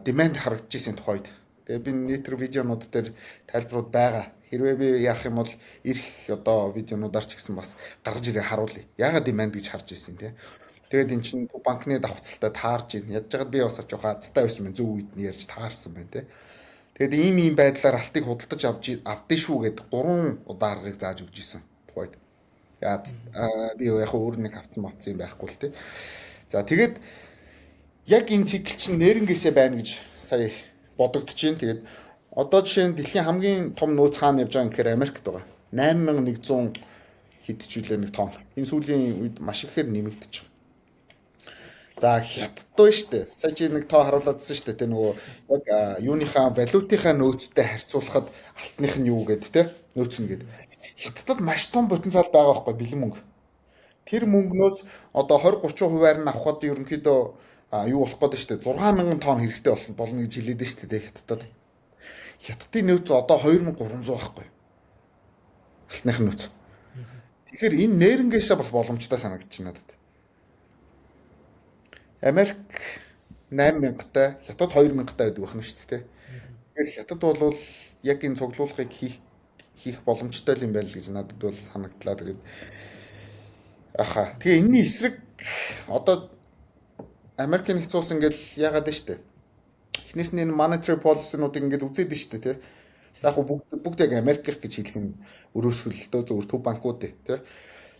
demand харагдаж ирсэн тухайд. Тэгээ би нийтэр видеонууд дээр тайлбарууд байгаа. Хэрвээ би яах юм бол ирэх одоо видеонуудаар ч гэсэн бас гаргаж ирээ харуулъя. Яагаад demand гэж харж ирсэн те. Тэгээд эн чинь банкны давхцалтай таарж ийн. Ядж байгаад би бас жоохон азтай байсан байна. Зөв үед нь ярьж таарсан байна те. Тэгээд ийм байдлаар алтыг худалдаж авдээ шүү гэд 3 удаа аргыг зааж өгч ирсэн тухайд. Яа би яг өөр нэг хавцсан батсан юм байхгүй л те. За тэгээд яг энэ цикл чинь нэрнгээсээ байна гэж сая бодогдож байна. Тэгээд одоо жишээ нь дэлхийн хамгийн том нөөц хаана явж байгаа юм гэхээр Америкт байгаа. 8100 хэдчүүлээ нэг тонн. Энэ сүүлийн үед маш ихээр нэмэгдэж байгаа. За хятад дөө штэ. Сая чи нэг тоо харууладсан штэ. Тэ нөгөө яг юуныхаа валютынхаа нөөцтэй харьцуулахад алтных нь юу гэдэг те нөөц нь гэдэг. Хятадд маш том потенциал байгаа байхгүй бэлэн мөнгө. Тэр мөнгнөөс одоо 20-30%-аар нь авахад ерөнхийдөө юу болох гээд штэ 6000 тонн хэрэгтэй болно гэж хэлээд штэ те Хятадд. Хятадын нөөц одоо 2300 байхгүй. Алтных нөөц. Тэгэхээр энэ нэрнгээсээ бас боломжтой санагдаж байна надад. Америк 8000-тай, Хятад 2000-тай байдаг байх нь шүү дээ. Тэгэхээр Хятад бол яг энэ цуглуулгыг хийх боломжтой юм байл гэж надад бол санагдлаа. Тэгээд тэгээ энэний эсрэг одоо Америкийн нэгдсэн улс ингээл яагаад нь штэ. Эхнээс нь энэ monetary policy-нуудыг ингээд үзээд нь штэ тий. За яг бүгд яг Америкийнх гэж хэлэх нь өрөөсгөлтөө зөвхөн төв банкуд тий.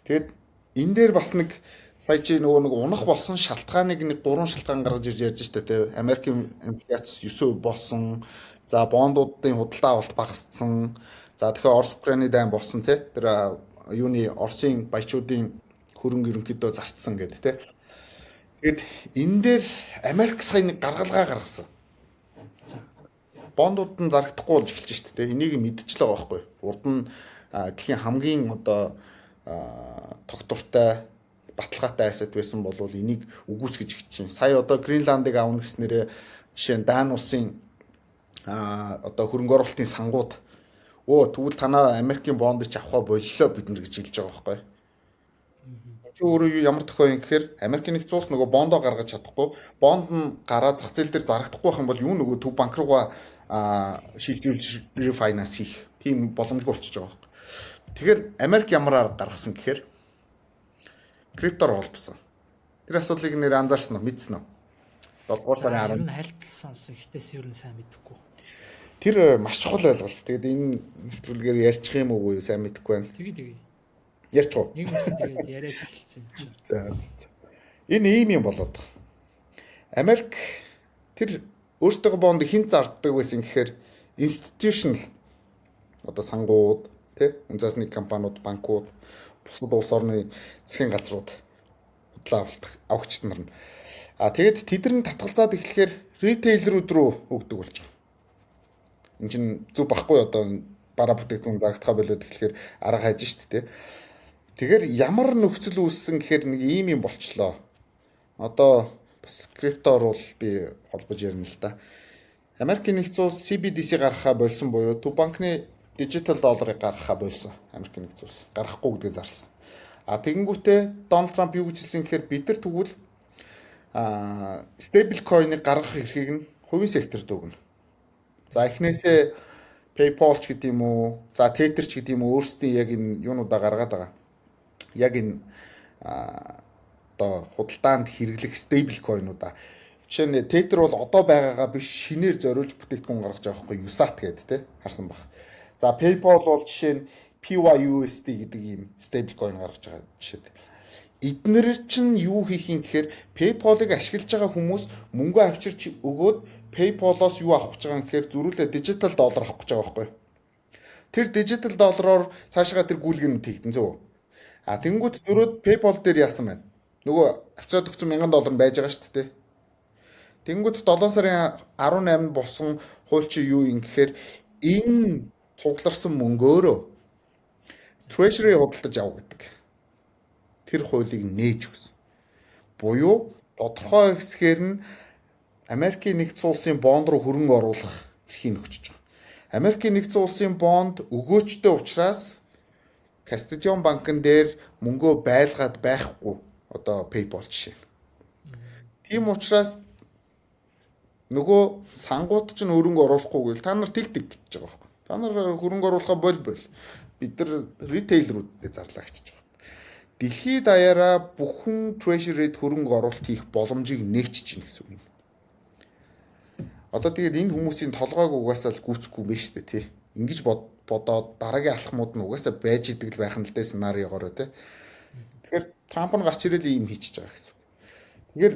Тэгээд энэ дээр бас нэг сая чи нөгөө нэг унах болсон шалтгааныг нэг 3 шалтгаан гаргаж ирж ярьж штэ тий. Америкийн инфляц 9% болсон. За бондуудын худалдаа авалт багассан. За тэгэхээр Орос Украины дайн болсон тий. Тэр юуны Оросын баячуудын хөрөнгө ерөнхийдөө зарцсан гэдэг тий. Тэгэд энэ дээр Америк сая нэг гаргалгаа гаргасан. За. Бондууд нь зарагдахгүй болж эхэлж шүү дээ. Энийг мэдчихлээ байгаа байхгүй. Урд нь дэлхийн хамгийн одоо тогтвортой баталгаатай asset байсан бол энийг үгүйсгэж гэж чинь. Сая одоо Гренландыг авна гэснээрээ жишээ нь Дани улсын одоо хөрөнгө оруулалтын сангууд тэгвэл танаа Америкийн бондыг авахаа боллоо бид нар гэж хэлж байгаа байхгүй. Чи өөрөө ямар тохио юм гэхээр Америкийн нэгдсэн улс нөгөө бондоо гаргаж чадахгүй, бонд нь гараад зах зээл дээр зарагдахгүй байх юм бол юу нөгөө төв банк руугаа шилжүүлж рефайнанс хийх тийм боломжгүй болчихж байгаа байхгүй. Тэгэхээр Америк ямар арга гаргасан гэхээр криптоор холбосон. Тэр асуудлыг нэр анзаарсан уу, мэдсэн үү? 7 дугаар сарын 10-нд Ер нь хайлтсан ихтэйс ер нь сайн мэдэхгүй. тэр маш чухал ойлголт. Тэгээд энэ нэвтрүүлгээр ярьчих юм уу сайн мэдэхгүй байна. Тэгээ. Ярьчих уу? Нэг үс тэгээд яриад хэлсэн юм чинь. За. Энэ ийм юм болоод байна. Америк тэр өөрсдөө бонд хинт зарддаг байсан гэхээр institutional одоо сангууд тий үнзаасны компаниуд, банкуд, бусад улс орны засгийн газрууд худлаа авахчид нар нь. Тэгээд тэд нар татгалзаад эхлэхээр ритейлерүүд рүү өгдөг болж байгаа. Энд чинь зүг багхгүй одоо бараа бүтээгдэхүүн зарагдахаа болоод эхлэхээр арга хайж штт тий. Тэгэхээр ямар нөхцөл үүссэн гэхээр нэг ийм юм болчлоо. Одоо бас криптоор бол би холбож ярина л да. Америкийн нэгдсэн улс CBDC гаргахаа болсон буюу төв банкны дижитал долларыг гаргахаа болсон. Америкийн нэгдсэн улс гаргахгүй гэдгээ зарласан. Тэгэнгүүтээ Дональд Трамп юу гэж хэлсэн гэхээр бид нар тэгвэл стейбл койныг гаргах эрхийг нь хувийн секторт өгнө. За эхнээсээ PayPal ч гэдэг юм уу, за Tether ч гэдэг юм уу өөрсдийн яг энэ юунуудаа гаргаад байгаа. Яг энэ одоо худалдаанд хэрэглэх стейбл койнуудаа. Жишээ нь Tether бол одоо байгаагаа биш шинээр зориулж бүтээгдэхүүн гаргаж байгаа байхгүй USAT гэдэг тий харсан баг. За PayPal бол жишээ нь PYUSD гэдэг ийм стейбл койн гаргаж байгаа жишээ. Эднэр чинь юу хийх юм гэхээр PayPal-ыг ашиглаж байгаа хүмүүс мөнгө авчирч өгөөд PayPal-оос юу авах гэж байгаа юм гэхээр зөрүүлээ дижитал доллар авах гэж байгаа байхгүй. Тэр дижитал доллараар цаашгаа тэр гүйлгэн тэгдэн зөв. Тэнгүүд зөрөөд PayPal дээр яасан байна. Нөгөө авчираад өгсөн $1000 нь байж байгаа шүү дээ. Тэнгүүд 7 сарын 18-нд болсон хууль чи юу юм гэхээр энэ цугларсан мөнгөөрөө Treasury худалдаж ав гэдэг. Тэр хуулийг нээж өгсөн. Буюу тодорхой хэсгээр нь Америкийн нэгдсэн улсын бонд руу хөрөнгө оруулах эрхийг өгч байгаа. Америкийн нэгдсэн улсын бонд өгөөчтэй учраас Custodian банкн дээр мөнгөө байлгаад байхгүй одоо PayPal жишээ. Тийм учраас нөгөө сангууд ч хөрөнгө оруулахгүй гэвэл та нар тэг гэж байгаа байхгүй. Та нар хөрөнгө оруулахаа бол бид нар ритейлерүүдэд зарлаа гэж байгаа. Дэлхийд даяараа бүхэн Treasury-д хөрөнгө оруулалт хийх боломжийг нээчих чинь гэсэн үг юм. Одоо тэгээд энэ хүмүүсийн толгойг угаасаа л гүйцэхгүй юм байна шүү дээ тий. Ингиж бодоод дараагийн алхмууд нь угаасаа байж идэг л байх нь л дээ сценарийгоор тий. Тэгэхээр Трамп нь гарч ирэл ийм хийчихэж байгаа гэсэн үг. Тэгэхээр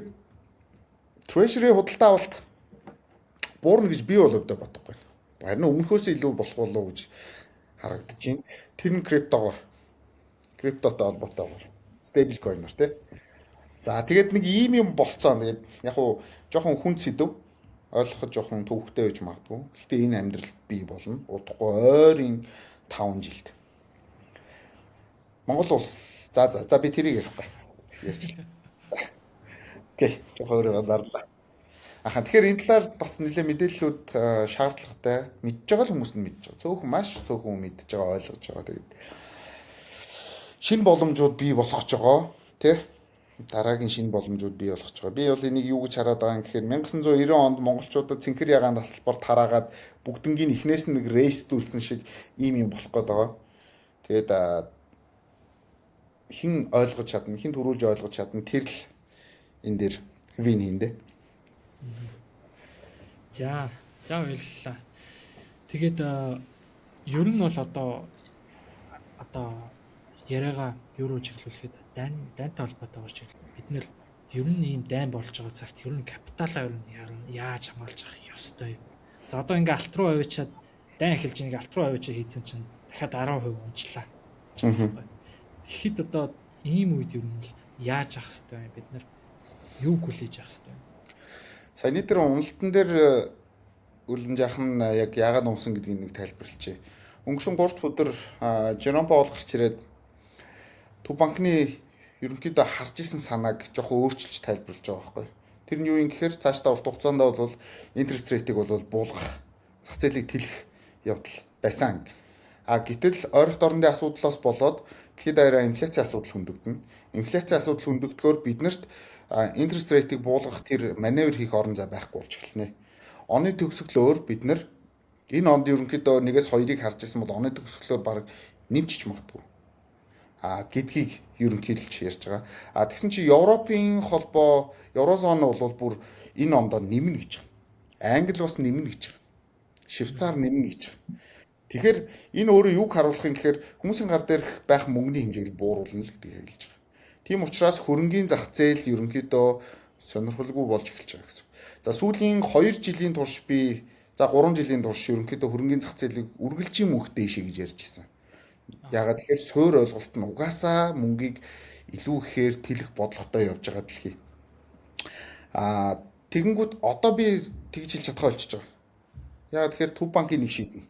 Treasury худалдаа авалт буурна гэж би бол өвдө бодохгүй. Харин өмнөхөөс илүү болох болов уу гэж харагдаж байна. Тэр нь криптотой холбоотойгоор стейбл койноор тий. За тэгээд нэг ийм юм болцоо. Тэгээд яг хуу жоохон хүн сэдв ойлгоход жоохон төвөгтэй байж магадгүй. Гэхдээ энэ амьдралд бий болно. Удахгүй ойрын 5 жилд. Монгол улс за би тэрийг ярихгүй. Ярьж. Окей, жоохон өөрөө зарлаа. Тэгэхээр энэ талаар бас нэлээ мэдээллүүд шаардлагатай. Мэдж байгаа л хүмүүс нь мэдж байгаа. Цөөхөн маш цөөхөн мэдж байгаа ойлгож байгаа. Тэгээд шинэ боломжууд бий болгож байгаа тий дараагийн шинэ боломжууд бий болгож байгаа. Би бол энийг юу гэж хараад байгаа юм гэхээр 1990 онд монголчуудад цэнхэр ягаан тасалбар тараагаад бүгднгийн эхнээс нь нэг рейстүүлсэн шиг ийм юм болох гээд байгаа. Тэгээд хин ойлгож чадна, хин төрүүлж ойлгож чадна тэр л энэ дээр вин хийндэ. За баярлалаа. Тэгээд ер нь бол одоо яриагаа юу руу чиглүүлэхэд дайнтай холбоотойгоор чиглэл. Бид нэр ер нь ийм дайн болж байгаа цагт ер нь капиталаа ер нь яаж хамгаалж авах ёстой юм. За одоо ингээ алт руу авчиад дайн эхэлж нэг алт руу авчиад хийсэн чинь дахиад 10% унчлаа. Тэгэхэд одоо ийм үед юу нь яаж авах хэрэгтэй вэ? Бид нар юу хүлээж авах хэрэгтэй вэ? Саяны дээр уналтан дээр Үлэм жаахан яг яагаад унсан гэдгийг нэг тайлбарлажээ. Өнгөрсөн 3 дахь өдөр Жером Паул гарч ирээд Төв банкны ерөнхийдөө харж исэн санааг жоохон өөрчилж тайлбарлаж байгаа байхгүй. Тэр нь юу юм гэхээр цаашдаа урт хугацаанд бол интерест рейтийг бол буулгах, зах зээлийг тэлэх явдал байсан. Гэтэл ойролт орондын асуудлаас болоод дэлхийд даяараа инфляцийн асуудал хөндөгдөнө. Инфляцийн асуудал хөндөгдөхөөр биднэрт интерест рейтийг буулгах тэр маневр хийх орон зай байхгүй болж эхэлнэ. Оны төгсгөлөөр бид нар энэ онд ерөнхийдөө 1-2-ыг харж ирсэн бол оны төгсгөлөөр баг нэмчих магадгүй. Гэдгийг ерөнхийлж ярьж байгаа. Тэгсэн чи Европын холбоо, Еврозон бол бүр энэ ондоо нэмнэ гэж байна. Англи бас нэмнэ гэж байна. Швейцар нэмнэ гэж байна. Тэгэхээр энэ өөрөө юг харуулах юм гэхээр хүмүүсийн гар дээрх байх мөнгөний хэмжээг бууруулна л гэдгийг хэлж байгаа. Тийм учраас хөрөнгийн зах зээл ерөнхийдөө сонирхолгүй болж эхэлж байгаа гэсэн. За сүүлийн 2 жилийн турш би 3 жилийн турш ерөнхийдөө хөрөнгийн зах зээлийг үргэлжийн мөнх дээшээ гэж ярьж ирсэн. Ягаад тэгэхээр суур ойлголт нь угаасаа мөнгийг илүү ихээр тэлэх бодлоготой явж байгаа дэлхий. Тэгэнгүүт одоо би тэгж хэлж чадхаа болчихж байгаа. Ягаад тэгэхээр Төв банкын нэг шийднэ.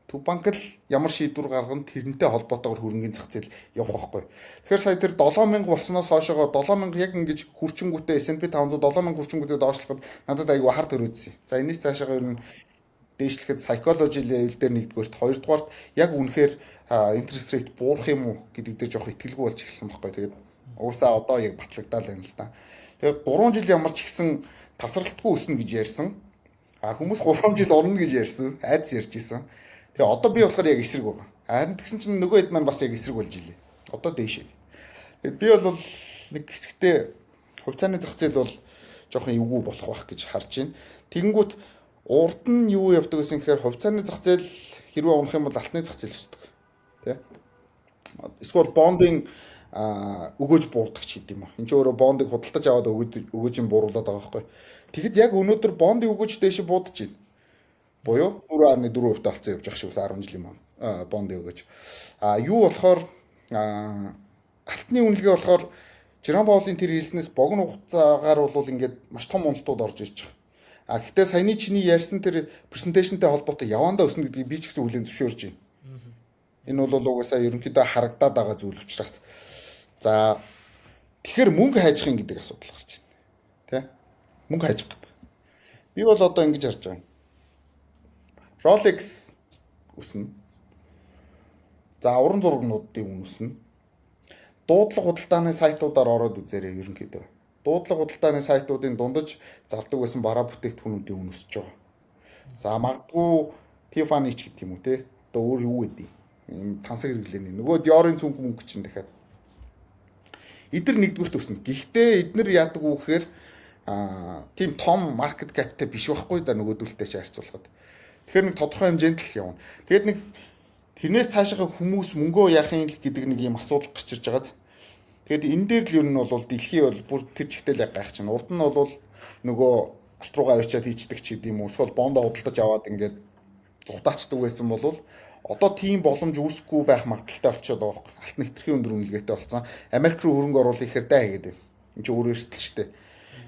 Төв банк л ямар шийдвэр гаргана тэрнтэй холбоотойгоор хөрөнгийн зах зээл явах байхгүй. Тэгэхээр сая тэр 7000 болсноос хойшоо 7000 яг ингэж хүрчингүүтээ S&P 500 7000 хүрчингүүтээ доошлоход надад айгүй хар төрөөдсөн. За энэс цаашаа ер нь дээшлэхэд psychology level дээр нэгдүгээрт хоёрдугаарт яг үнэхээр interest rate буурах юм уу гэдэг дээр жоох итгэлгүй болж эхэлсэн байхгүй. Тэгээд уусаа одоо яг батлагдаад байна л да. Тэгээд 3 жил ямар ч ихсэн тасралтгүй өснө гэж ярьсан. Хүмүүс 3 жил орно гэж ярьсан. Айдас ярьж исэн. Тэгээ одоо би болохоор яг эсрэг байгаа. Харин тэгсэн чинь нөгөө хэд маань бас яг эсрэг болж илээ. Одоо дээшээ. Тэгээд би бол нэг хэсэгтээ хувьцааны зах зээл бол жоохон эвгүй болох байх гэж харж байна. Тэгэнгүүт урд нь юу явдаг гэсэн гэхээр хувьцааны зах зээл хэрвээ унах юм бол алтны зах зээл өсдөг. Тэ? Эсвэл бондын өгөөж буурдаг ч гэдэг юм уу. Энд чинь өөрөө бондыг худалдаж аваад өгөөж юм бууруулад байгаа байхгүй. Тэгэхэд яг өнөөдөр бондын өгөөж дээшээ буудаж байна. Буюу 4.4% талцсан явж байгаа шүү 10 жилийн бондын өгөөж. Юу болохоор алтны үнэлгээ болохоор Жером Паулын тэр хэлснээс богино хугацаагаар бол ингээд маш том уналтууд орж ирж байгаа. Гэхдээ саяны чиний ярьсан тэр презентацнтэй холбоотой явандаа өснө гэдгийг би ч гэсэн хүлээн зөвшөөрж байна. Энэ бол угаасаа ерөнхийдөө харагдаад байгаа зүйл учраас. За тэгэхээр мөнгө хайжих юм гэдэг асуудал гарч байна. Тэ? Мөнгө хайжих гэдэг. Би бол одоо ингэж харж байгаа. Rolex өснө. За уран зурагнуудын үн өснө. Дуудлага худалдааны сайтуудаар ороод үзээрэй ерөнхийдөө. Дуудлага худалдааны сайтуудын дундаж зардаг байсан бараа бүтээгдэхүүнүүдийн үн өсөж байгаа. За магадгүй Tiffany ч гэдэг юм уу те. Одоо өөр юу гэдэг юм тансаг хэрэглээний. Нөгөө Dior-ын цүнх мөнгө чинь дахиад эдгээр нэгдүгürt өснө. Гэхдээ эдгээр яадаг уу гэхээр тийм том маркет каптай биш байхгүй да нөгөөдөлтэй ч харьцуулахад. Тэгэхээр нэг тодорхой хэмжээнд л явна. Тэгээд нэг тэрнээс цаашаа хүмүүс мөнгөө яах юм гэдэг нэг юм асуудал гарч ирж байгааз. Тэгээд энэ дээр л юу нь бол дэлхий бол бүр тэр чигтэл яг гайх чинь. Урд нь бол нөгөө алт руугаа авчиад хийчдэг ч гэдэм үү. Эсвэл бондоо худалдаж аваад ингээд зугатаачдаг байсан бол одоо тийм боломж үүсэхгүй байх магадaltaй болчиход байгаа юм. Алт нэгтрхийн өндөр үнэлгээтэй болсон. Америк руу хөрөнгө оруулах ихээр даа гэдэг. Энд чинь өөр эрсдэлчтэй.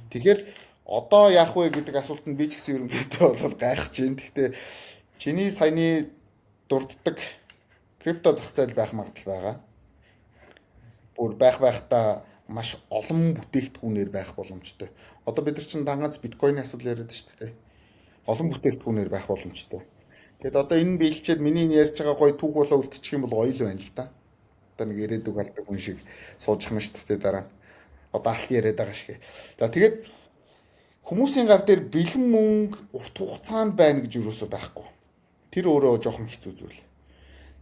Тэгэхээр одоо яах вэ гэдэг асуултанд би ч гэсэн ерөнхийдөө бол гайхаж байна. Гэхдээ чиний саяны дурддаг крипто зах зээл байх магадлал байгаа. Бүр байхдаа маш олон бүтээгдэхүүнээр байх боломжтой. Одоо бид нар чинь дангац биткойны асуудал яриад шүү дээ. Олон бүтээгдэхүүнээр байх боломжтой. Тэгэд одоо энэ биелчээд миний ярьж байгаа гой түүх болоо үлдчих юм бол гоё л байна л да. Одоо нэг ирээдүг гардаг хүн шиг сууж хана шүү дээ дараа. Одоо алт яриад байгаа шиг. За тэгээд хүмүүсийн гар дээр бэлэн мөнгө урт хугацаанд байна гэж юусоо байхгүй. Тэр өөрөө жоохон хэцүү зүйл.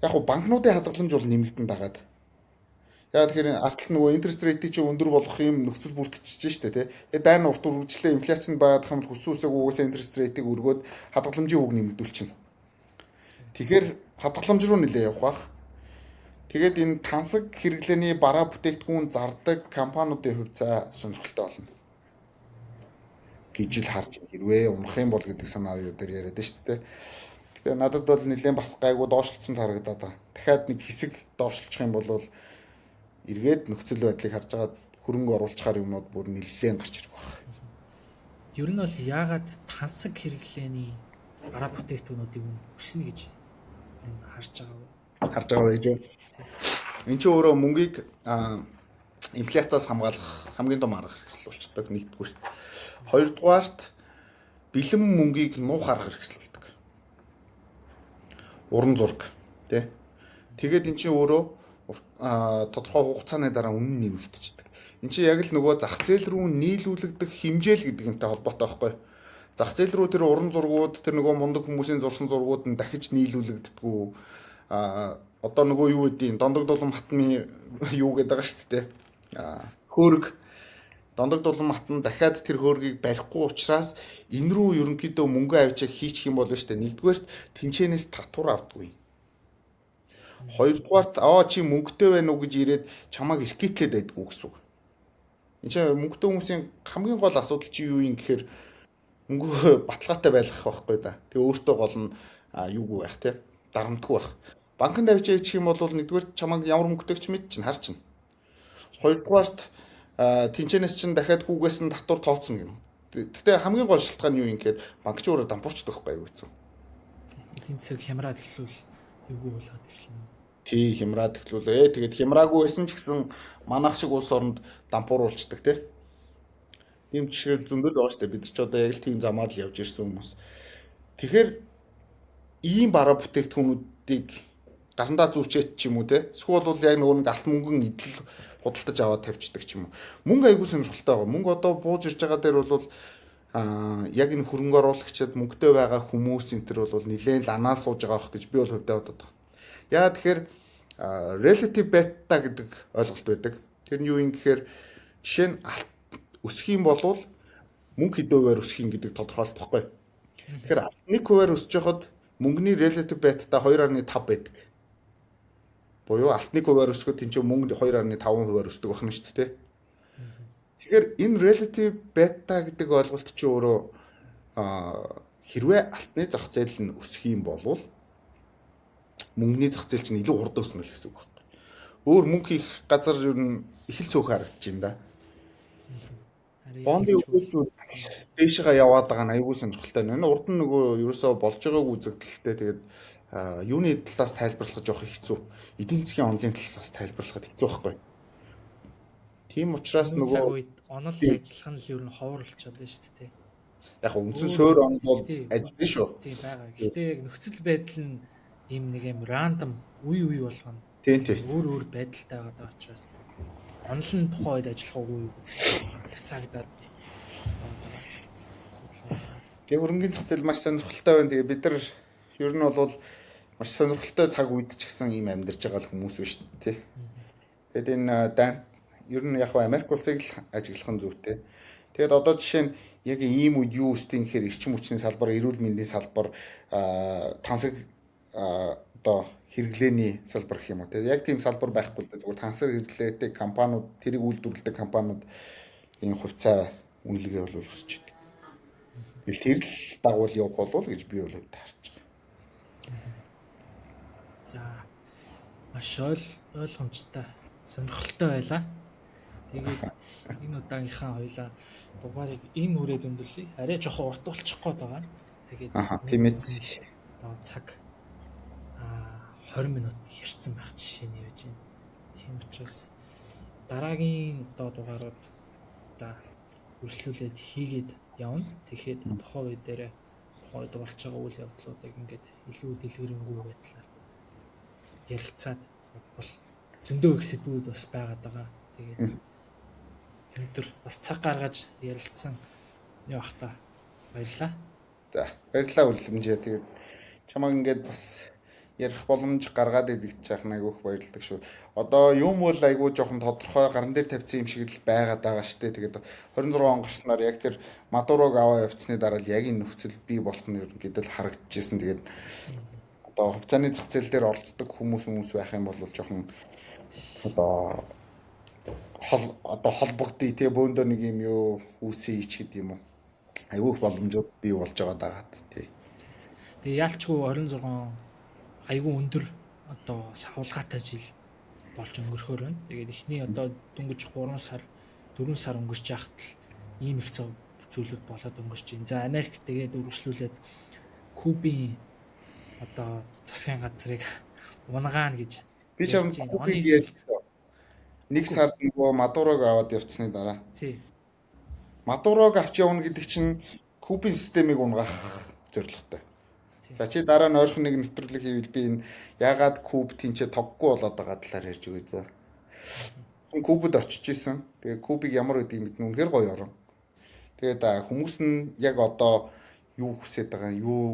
Яг хуу банкнуудын хадгаламж бол нэмэгдэн дагаад. Яг тэгэхээр алт нөгөө интерест рейтийг чи өндөр болгох юм нөхцөл бүрдчихэж штэ тий. Тэгээд дайн урт үргэлжлээ инфляцид байгаад хам хүсүүсэг угаасаа интерест рейтийг өргөөд хадгаламжийн үг нэмэгдүүлчихнэ. Тэгэхээр хадгаламж руу нэлээ явах бах. Тэгээд энэ тансаг хэрэглээний бараа бүтээгдэхүүн зардаг компаниудын хувьцаа сонирхолтой болно. гэж л харж хэрвээ унах юм бол гэдэг сценарио дээр яриад шүү дээ. Тэгээ надад бол нэлээд бас гайгүй доошлцсон харагдаад байгаа. Дахиад нэг хэсэг доошлчих юм бол эргээд нөхцөл байдлыг харж байгаа хөрөнгө оруулахаар юмнууд бүр нэлээд гарч ирэх баг. Ер нь бол яагаад тансаг хэрэглээний гараа бүтээгдэхүүнүүдийг өснө гэж харж байгаа вэ? Харж байгаа байж. Энд чинь өөрөө мөнгийг инфляциас хамгаалах хамгийн том арга хэрэгсэл болчдөг нэгдүгürt. Хоёрдугаарт бэлэн мөнгийг нуух арга хэрэгсэл болдог. Уран зураг тий. Тэгээд эн чинь өөрөө тодорхой хугацааны дараа үнэ нэмэгдчихдэг. Эн чинь яг л нөгөө зах зээл рүү нийлүүлэгдэх хэмжээл гэдэг юмтай холбоотой байхгүй. Зах зээл рүү тэр уран зургууд тэр нөгөө мундаг хүмүүсийн зурсан зургууд нь дахиж нийлүүлэгддэггүй. Одоо нөгөө юу гэдгийг Дондог дулам хатны юу гэдэг байгаа шүү дээ. Хөөрг Дондог дулам хатан дахиад тэр хөөргийг барихгүй учраас энэ рүү ерөнхийдөө мөнгө авчиг хийчих юм бол шүү дээ. Нэгдүгээрт тэнцэнээс татвар авдаггүй. Хоёрдугаарт чи мөнгөтэй байна уу гэж ирээд чамааг эрхкитлээд байдгүй гэсэн үг. Энд чинь мөнгөтэй хүмүүсийн хамгийн гол асуудал чи юу юм гэхээр мөнгө баталгаатай байлгах байхгүй да. Тэгээ өөртөө гол нь юугүй байх те. Дарамтгүй байх. Банкнд авчиж хийх юм бол нэгдүгээр чамааг ямар мөнгөтэйг ч мэд чинь хар чинь. Хоёрдугаарт тэнцэнээс чинь дахиад хүүгээс нь татвар тооцно юм. Гэтэ хамгийн гол шалтгаан юу юм гэхээр банк ч өөрөө дампуурчдаг байхгүй юу гэсэн. Эдийн засаг хямраад эхлүүл юугүй болоод эхэлнэ. Тий хямраад эхлүүлээ. Тэгээд хямраагүй байсан ч гэсэн манайх шиг улс оронд дампууруулцдаг тий. Ийм жишээ зөндөл байгаа шүү дээ. Бид ч одоо яг л тийм замаар л явж ирсэн хүмүүс. Тэгэхээр ийм бараа бүтээгдэхүүнүүдийг гарандаа зүүчээд ч юм уу те. Эсвэл бол яг нөгөө нэг алт мөнгөн идэл худалдаж аваад тавьчихдаг ч юм уу. Мөнгө айгүй сонирхолтой байгаа. Мөнгө одоо бууж ирж байгаа дээр бол яг энэ хөрөнгө оруулагчид мөнгөтэй байгаа хүмүүс энэ төр бол нэлээд ланаа сууж байгаа байх гэж би бол хувьдаа бодод байна. Яа тэгэхээр relative beta гэдэг ойлголт байдаг. Тэр нь юу юм гэхээр жишээ нь өсөх юм бол мөнгө хэдэн хувиар өсөх юм гэдэг тодорхойлт байхгүй. Тэгэхээр 1 хувиар өсөж байхад мөнгөний relative beta 2.5 байдаг. Буюу алтны хувиар өсгөд энэ чинь мөнгө 2.5 хувиар өсдөг байна шүү дээ. Тэгэхээр энэ relative beta гэдэг ойлголт чинь өөрөө хэрвээ алтны зах зээл нь өсөх юм бол мөнгөний зах зээл чинь илүү хурд өснө л гэсэн үг байна. Өөр мөнгө хийх газар ер нь их л цөөхөн харагдаж байна да. Бондын өгүүлбэрүүд дээшээ яваад байгаа нь аягүй сонирхолтой байна. Урд нь нөгөө ерөөсөө болж байгааг үзэгдэлтэй тэгээд юуны талаас тайлбарлах жоох хэцүү. Эдийн засгийн онлын талаас тайлбарлахад хэцүү байхгүй. Тийм учраас нөгөө онол ажиллах нь л ер нь ховор болчиход байна шүү дээ. Яг үндсэн суур онол бол ажиллана шүү. Тийм байгаа. Гэхдээ яг нөхцөл байдал нь ийм нэг юм рандом үе болгоно. Тийм. Өөр байдалтай байгаа учраас онлын тухайн үед ажиллах уу цагтаад. Тэгээ хөрөнгөний зах зээл маш сонирхолтой байна. Тэгээ бид нар ер нь бол маш сонирхолтой цаг үед ч гэсэн ийм амьдарч байгаа хүмүүс биш тий. Тэгээд энэ ер нь яг Америк улсыг л ажиглах нь зүйтэй. Тэгээд одоо жишээ нь яг ийм үед юу үстэй гэхээр эрчим хүчний салбар, эрүүл мэндийн салбар, тансаг одоо хэрэглээний салбар гэх юм уу. Тэгээд яг тийм салбар байхгүй л дээ. Зүгээр тансаг хэрэглээтэй компаниуд, тэрийг үйлдвэрлэдэг компаниуд энэ хувьцаа үнэлгээ бол өсөж идэг. Тэгэл тэр л дагуул явах болов гэж би бол таарч байгаа. За маш ойлгомжтой, сонирхолтой байлаа. Тэгээд энэ удаагийнхаа хоёлаа дугаарыг энэ үрээд өндөрлөе. Арай жоохон урт болчих гээд байгаа. Тэгээд тийм ээ. Цаг 20 минут ярьсан байх жишээ нь явж байна. Тийм учраас дараагийн дугаарууд үргэлжлүүлээд хийгээд явна. Тэгэхээр тухайн үе дээр тухайн үед болж байгаа үйл явдлуудыг ингээд илүү дэлгэрэнгүй байдлаар ярилцаад бол зөндөө их сэдвүүд бас байгаад байгаа. Тэгээд өнөөдөр бас цаг гаргаж ярилцсан явах та баярлалаа. За баярлалаа үлэмжээ. Тэгээд чамайг ингээд бас ярих боломж гаргаад идэгч яах айгүйх баярлалдаг шүү. Одоо юм бол айгүй жоохон тодорхой гаран дээр тавьсан юм шиг л байгаад байгаа штэ. Тэгээд 26 он гарснаар яг тэр Мадурог аваа явцсны дараа л яг энэ нөхцөл бий болох нь ерөнхийдөө л харагдчихсэн. Тэгээд одоо хувьцааны зах зээл дээр оролцдог хүмүүс байх юм бол жоохон одоо холбогдъё тий бөөндөө нэг юм юу үүсэе ч гэдэг юм уу. айгүй их боломжууд бий болж байгаа дагаад тий. Тэгээ яалчгүй 26 айгүй өндөр одоо сахуулгаатай жил болж өнгөрөхөөр байна. Тэгээд эхний одоо дөнгөж 3 сар 4 сар өнгөрч яхад л ийм их зүйлүүд болоод өнгөрч байна. За Америк тэгээд үргэлжлүүлээд Кубын одоо засгийн газрыг унгаана гэж Би ч ярьж байна. Оны Кубыг сүүлд. нэг сард нөгөө Мадурог аваад явцсны дараа. Тий. Мадурог авч явна гэдэг чинь Кубын системийг унгаах зорилготой. Тий. За чи дараа нь ойрхон нэг нэвтрүүлэг хийвэл би энэ ягаад Куб тэнцээ тоггүй болоод байгаа талаар ярьж өгье за. Кубад очиж исэн. Тэгээ Кубыг ямар гэдгийг мэднэ үнэхээр гоё орон. Тэгээд хүмүүс нь яг одоо юу хүсэж байгаа юм, юу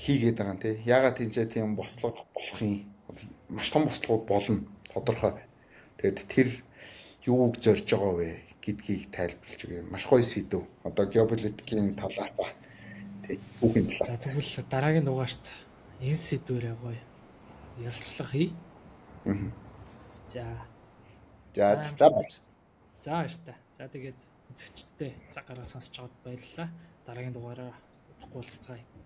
хийгээд байгаа юм те. Ягаад тэнцээ тийм бослого болохын маш том бослогууд болно тодорхой. Тэгээд тэр юуг зорж байгаа вэ гэдгийг тайлбарлаж өгье. Маш гоё сэдв. Одоо геополитикийн талаас тий бүхэн За талаас. тэгвэл дараагийн дугаарт энэ сэдвээр гоё ярилцлага хий. За. За за бай. За баяртай. За тэгээд үзэгчдээ цаг гараа сонсож байгаад баярлалаа. Дараагийн дугаараа удахгүй уулзцгаая.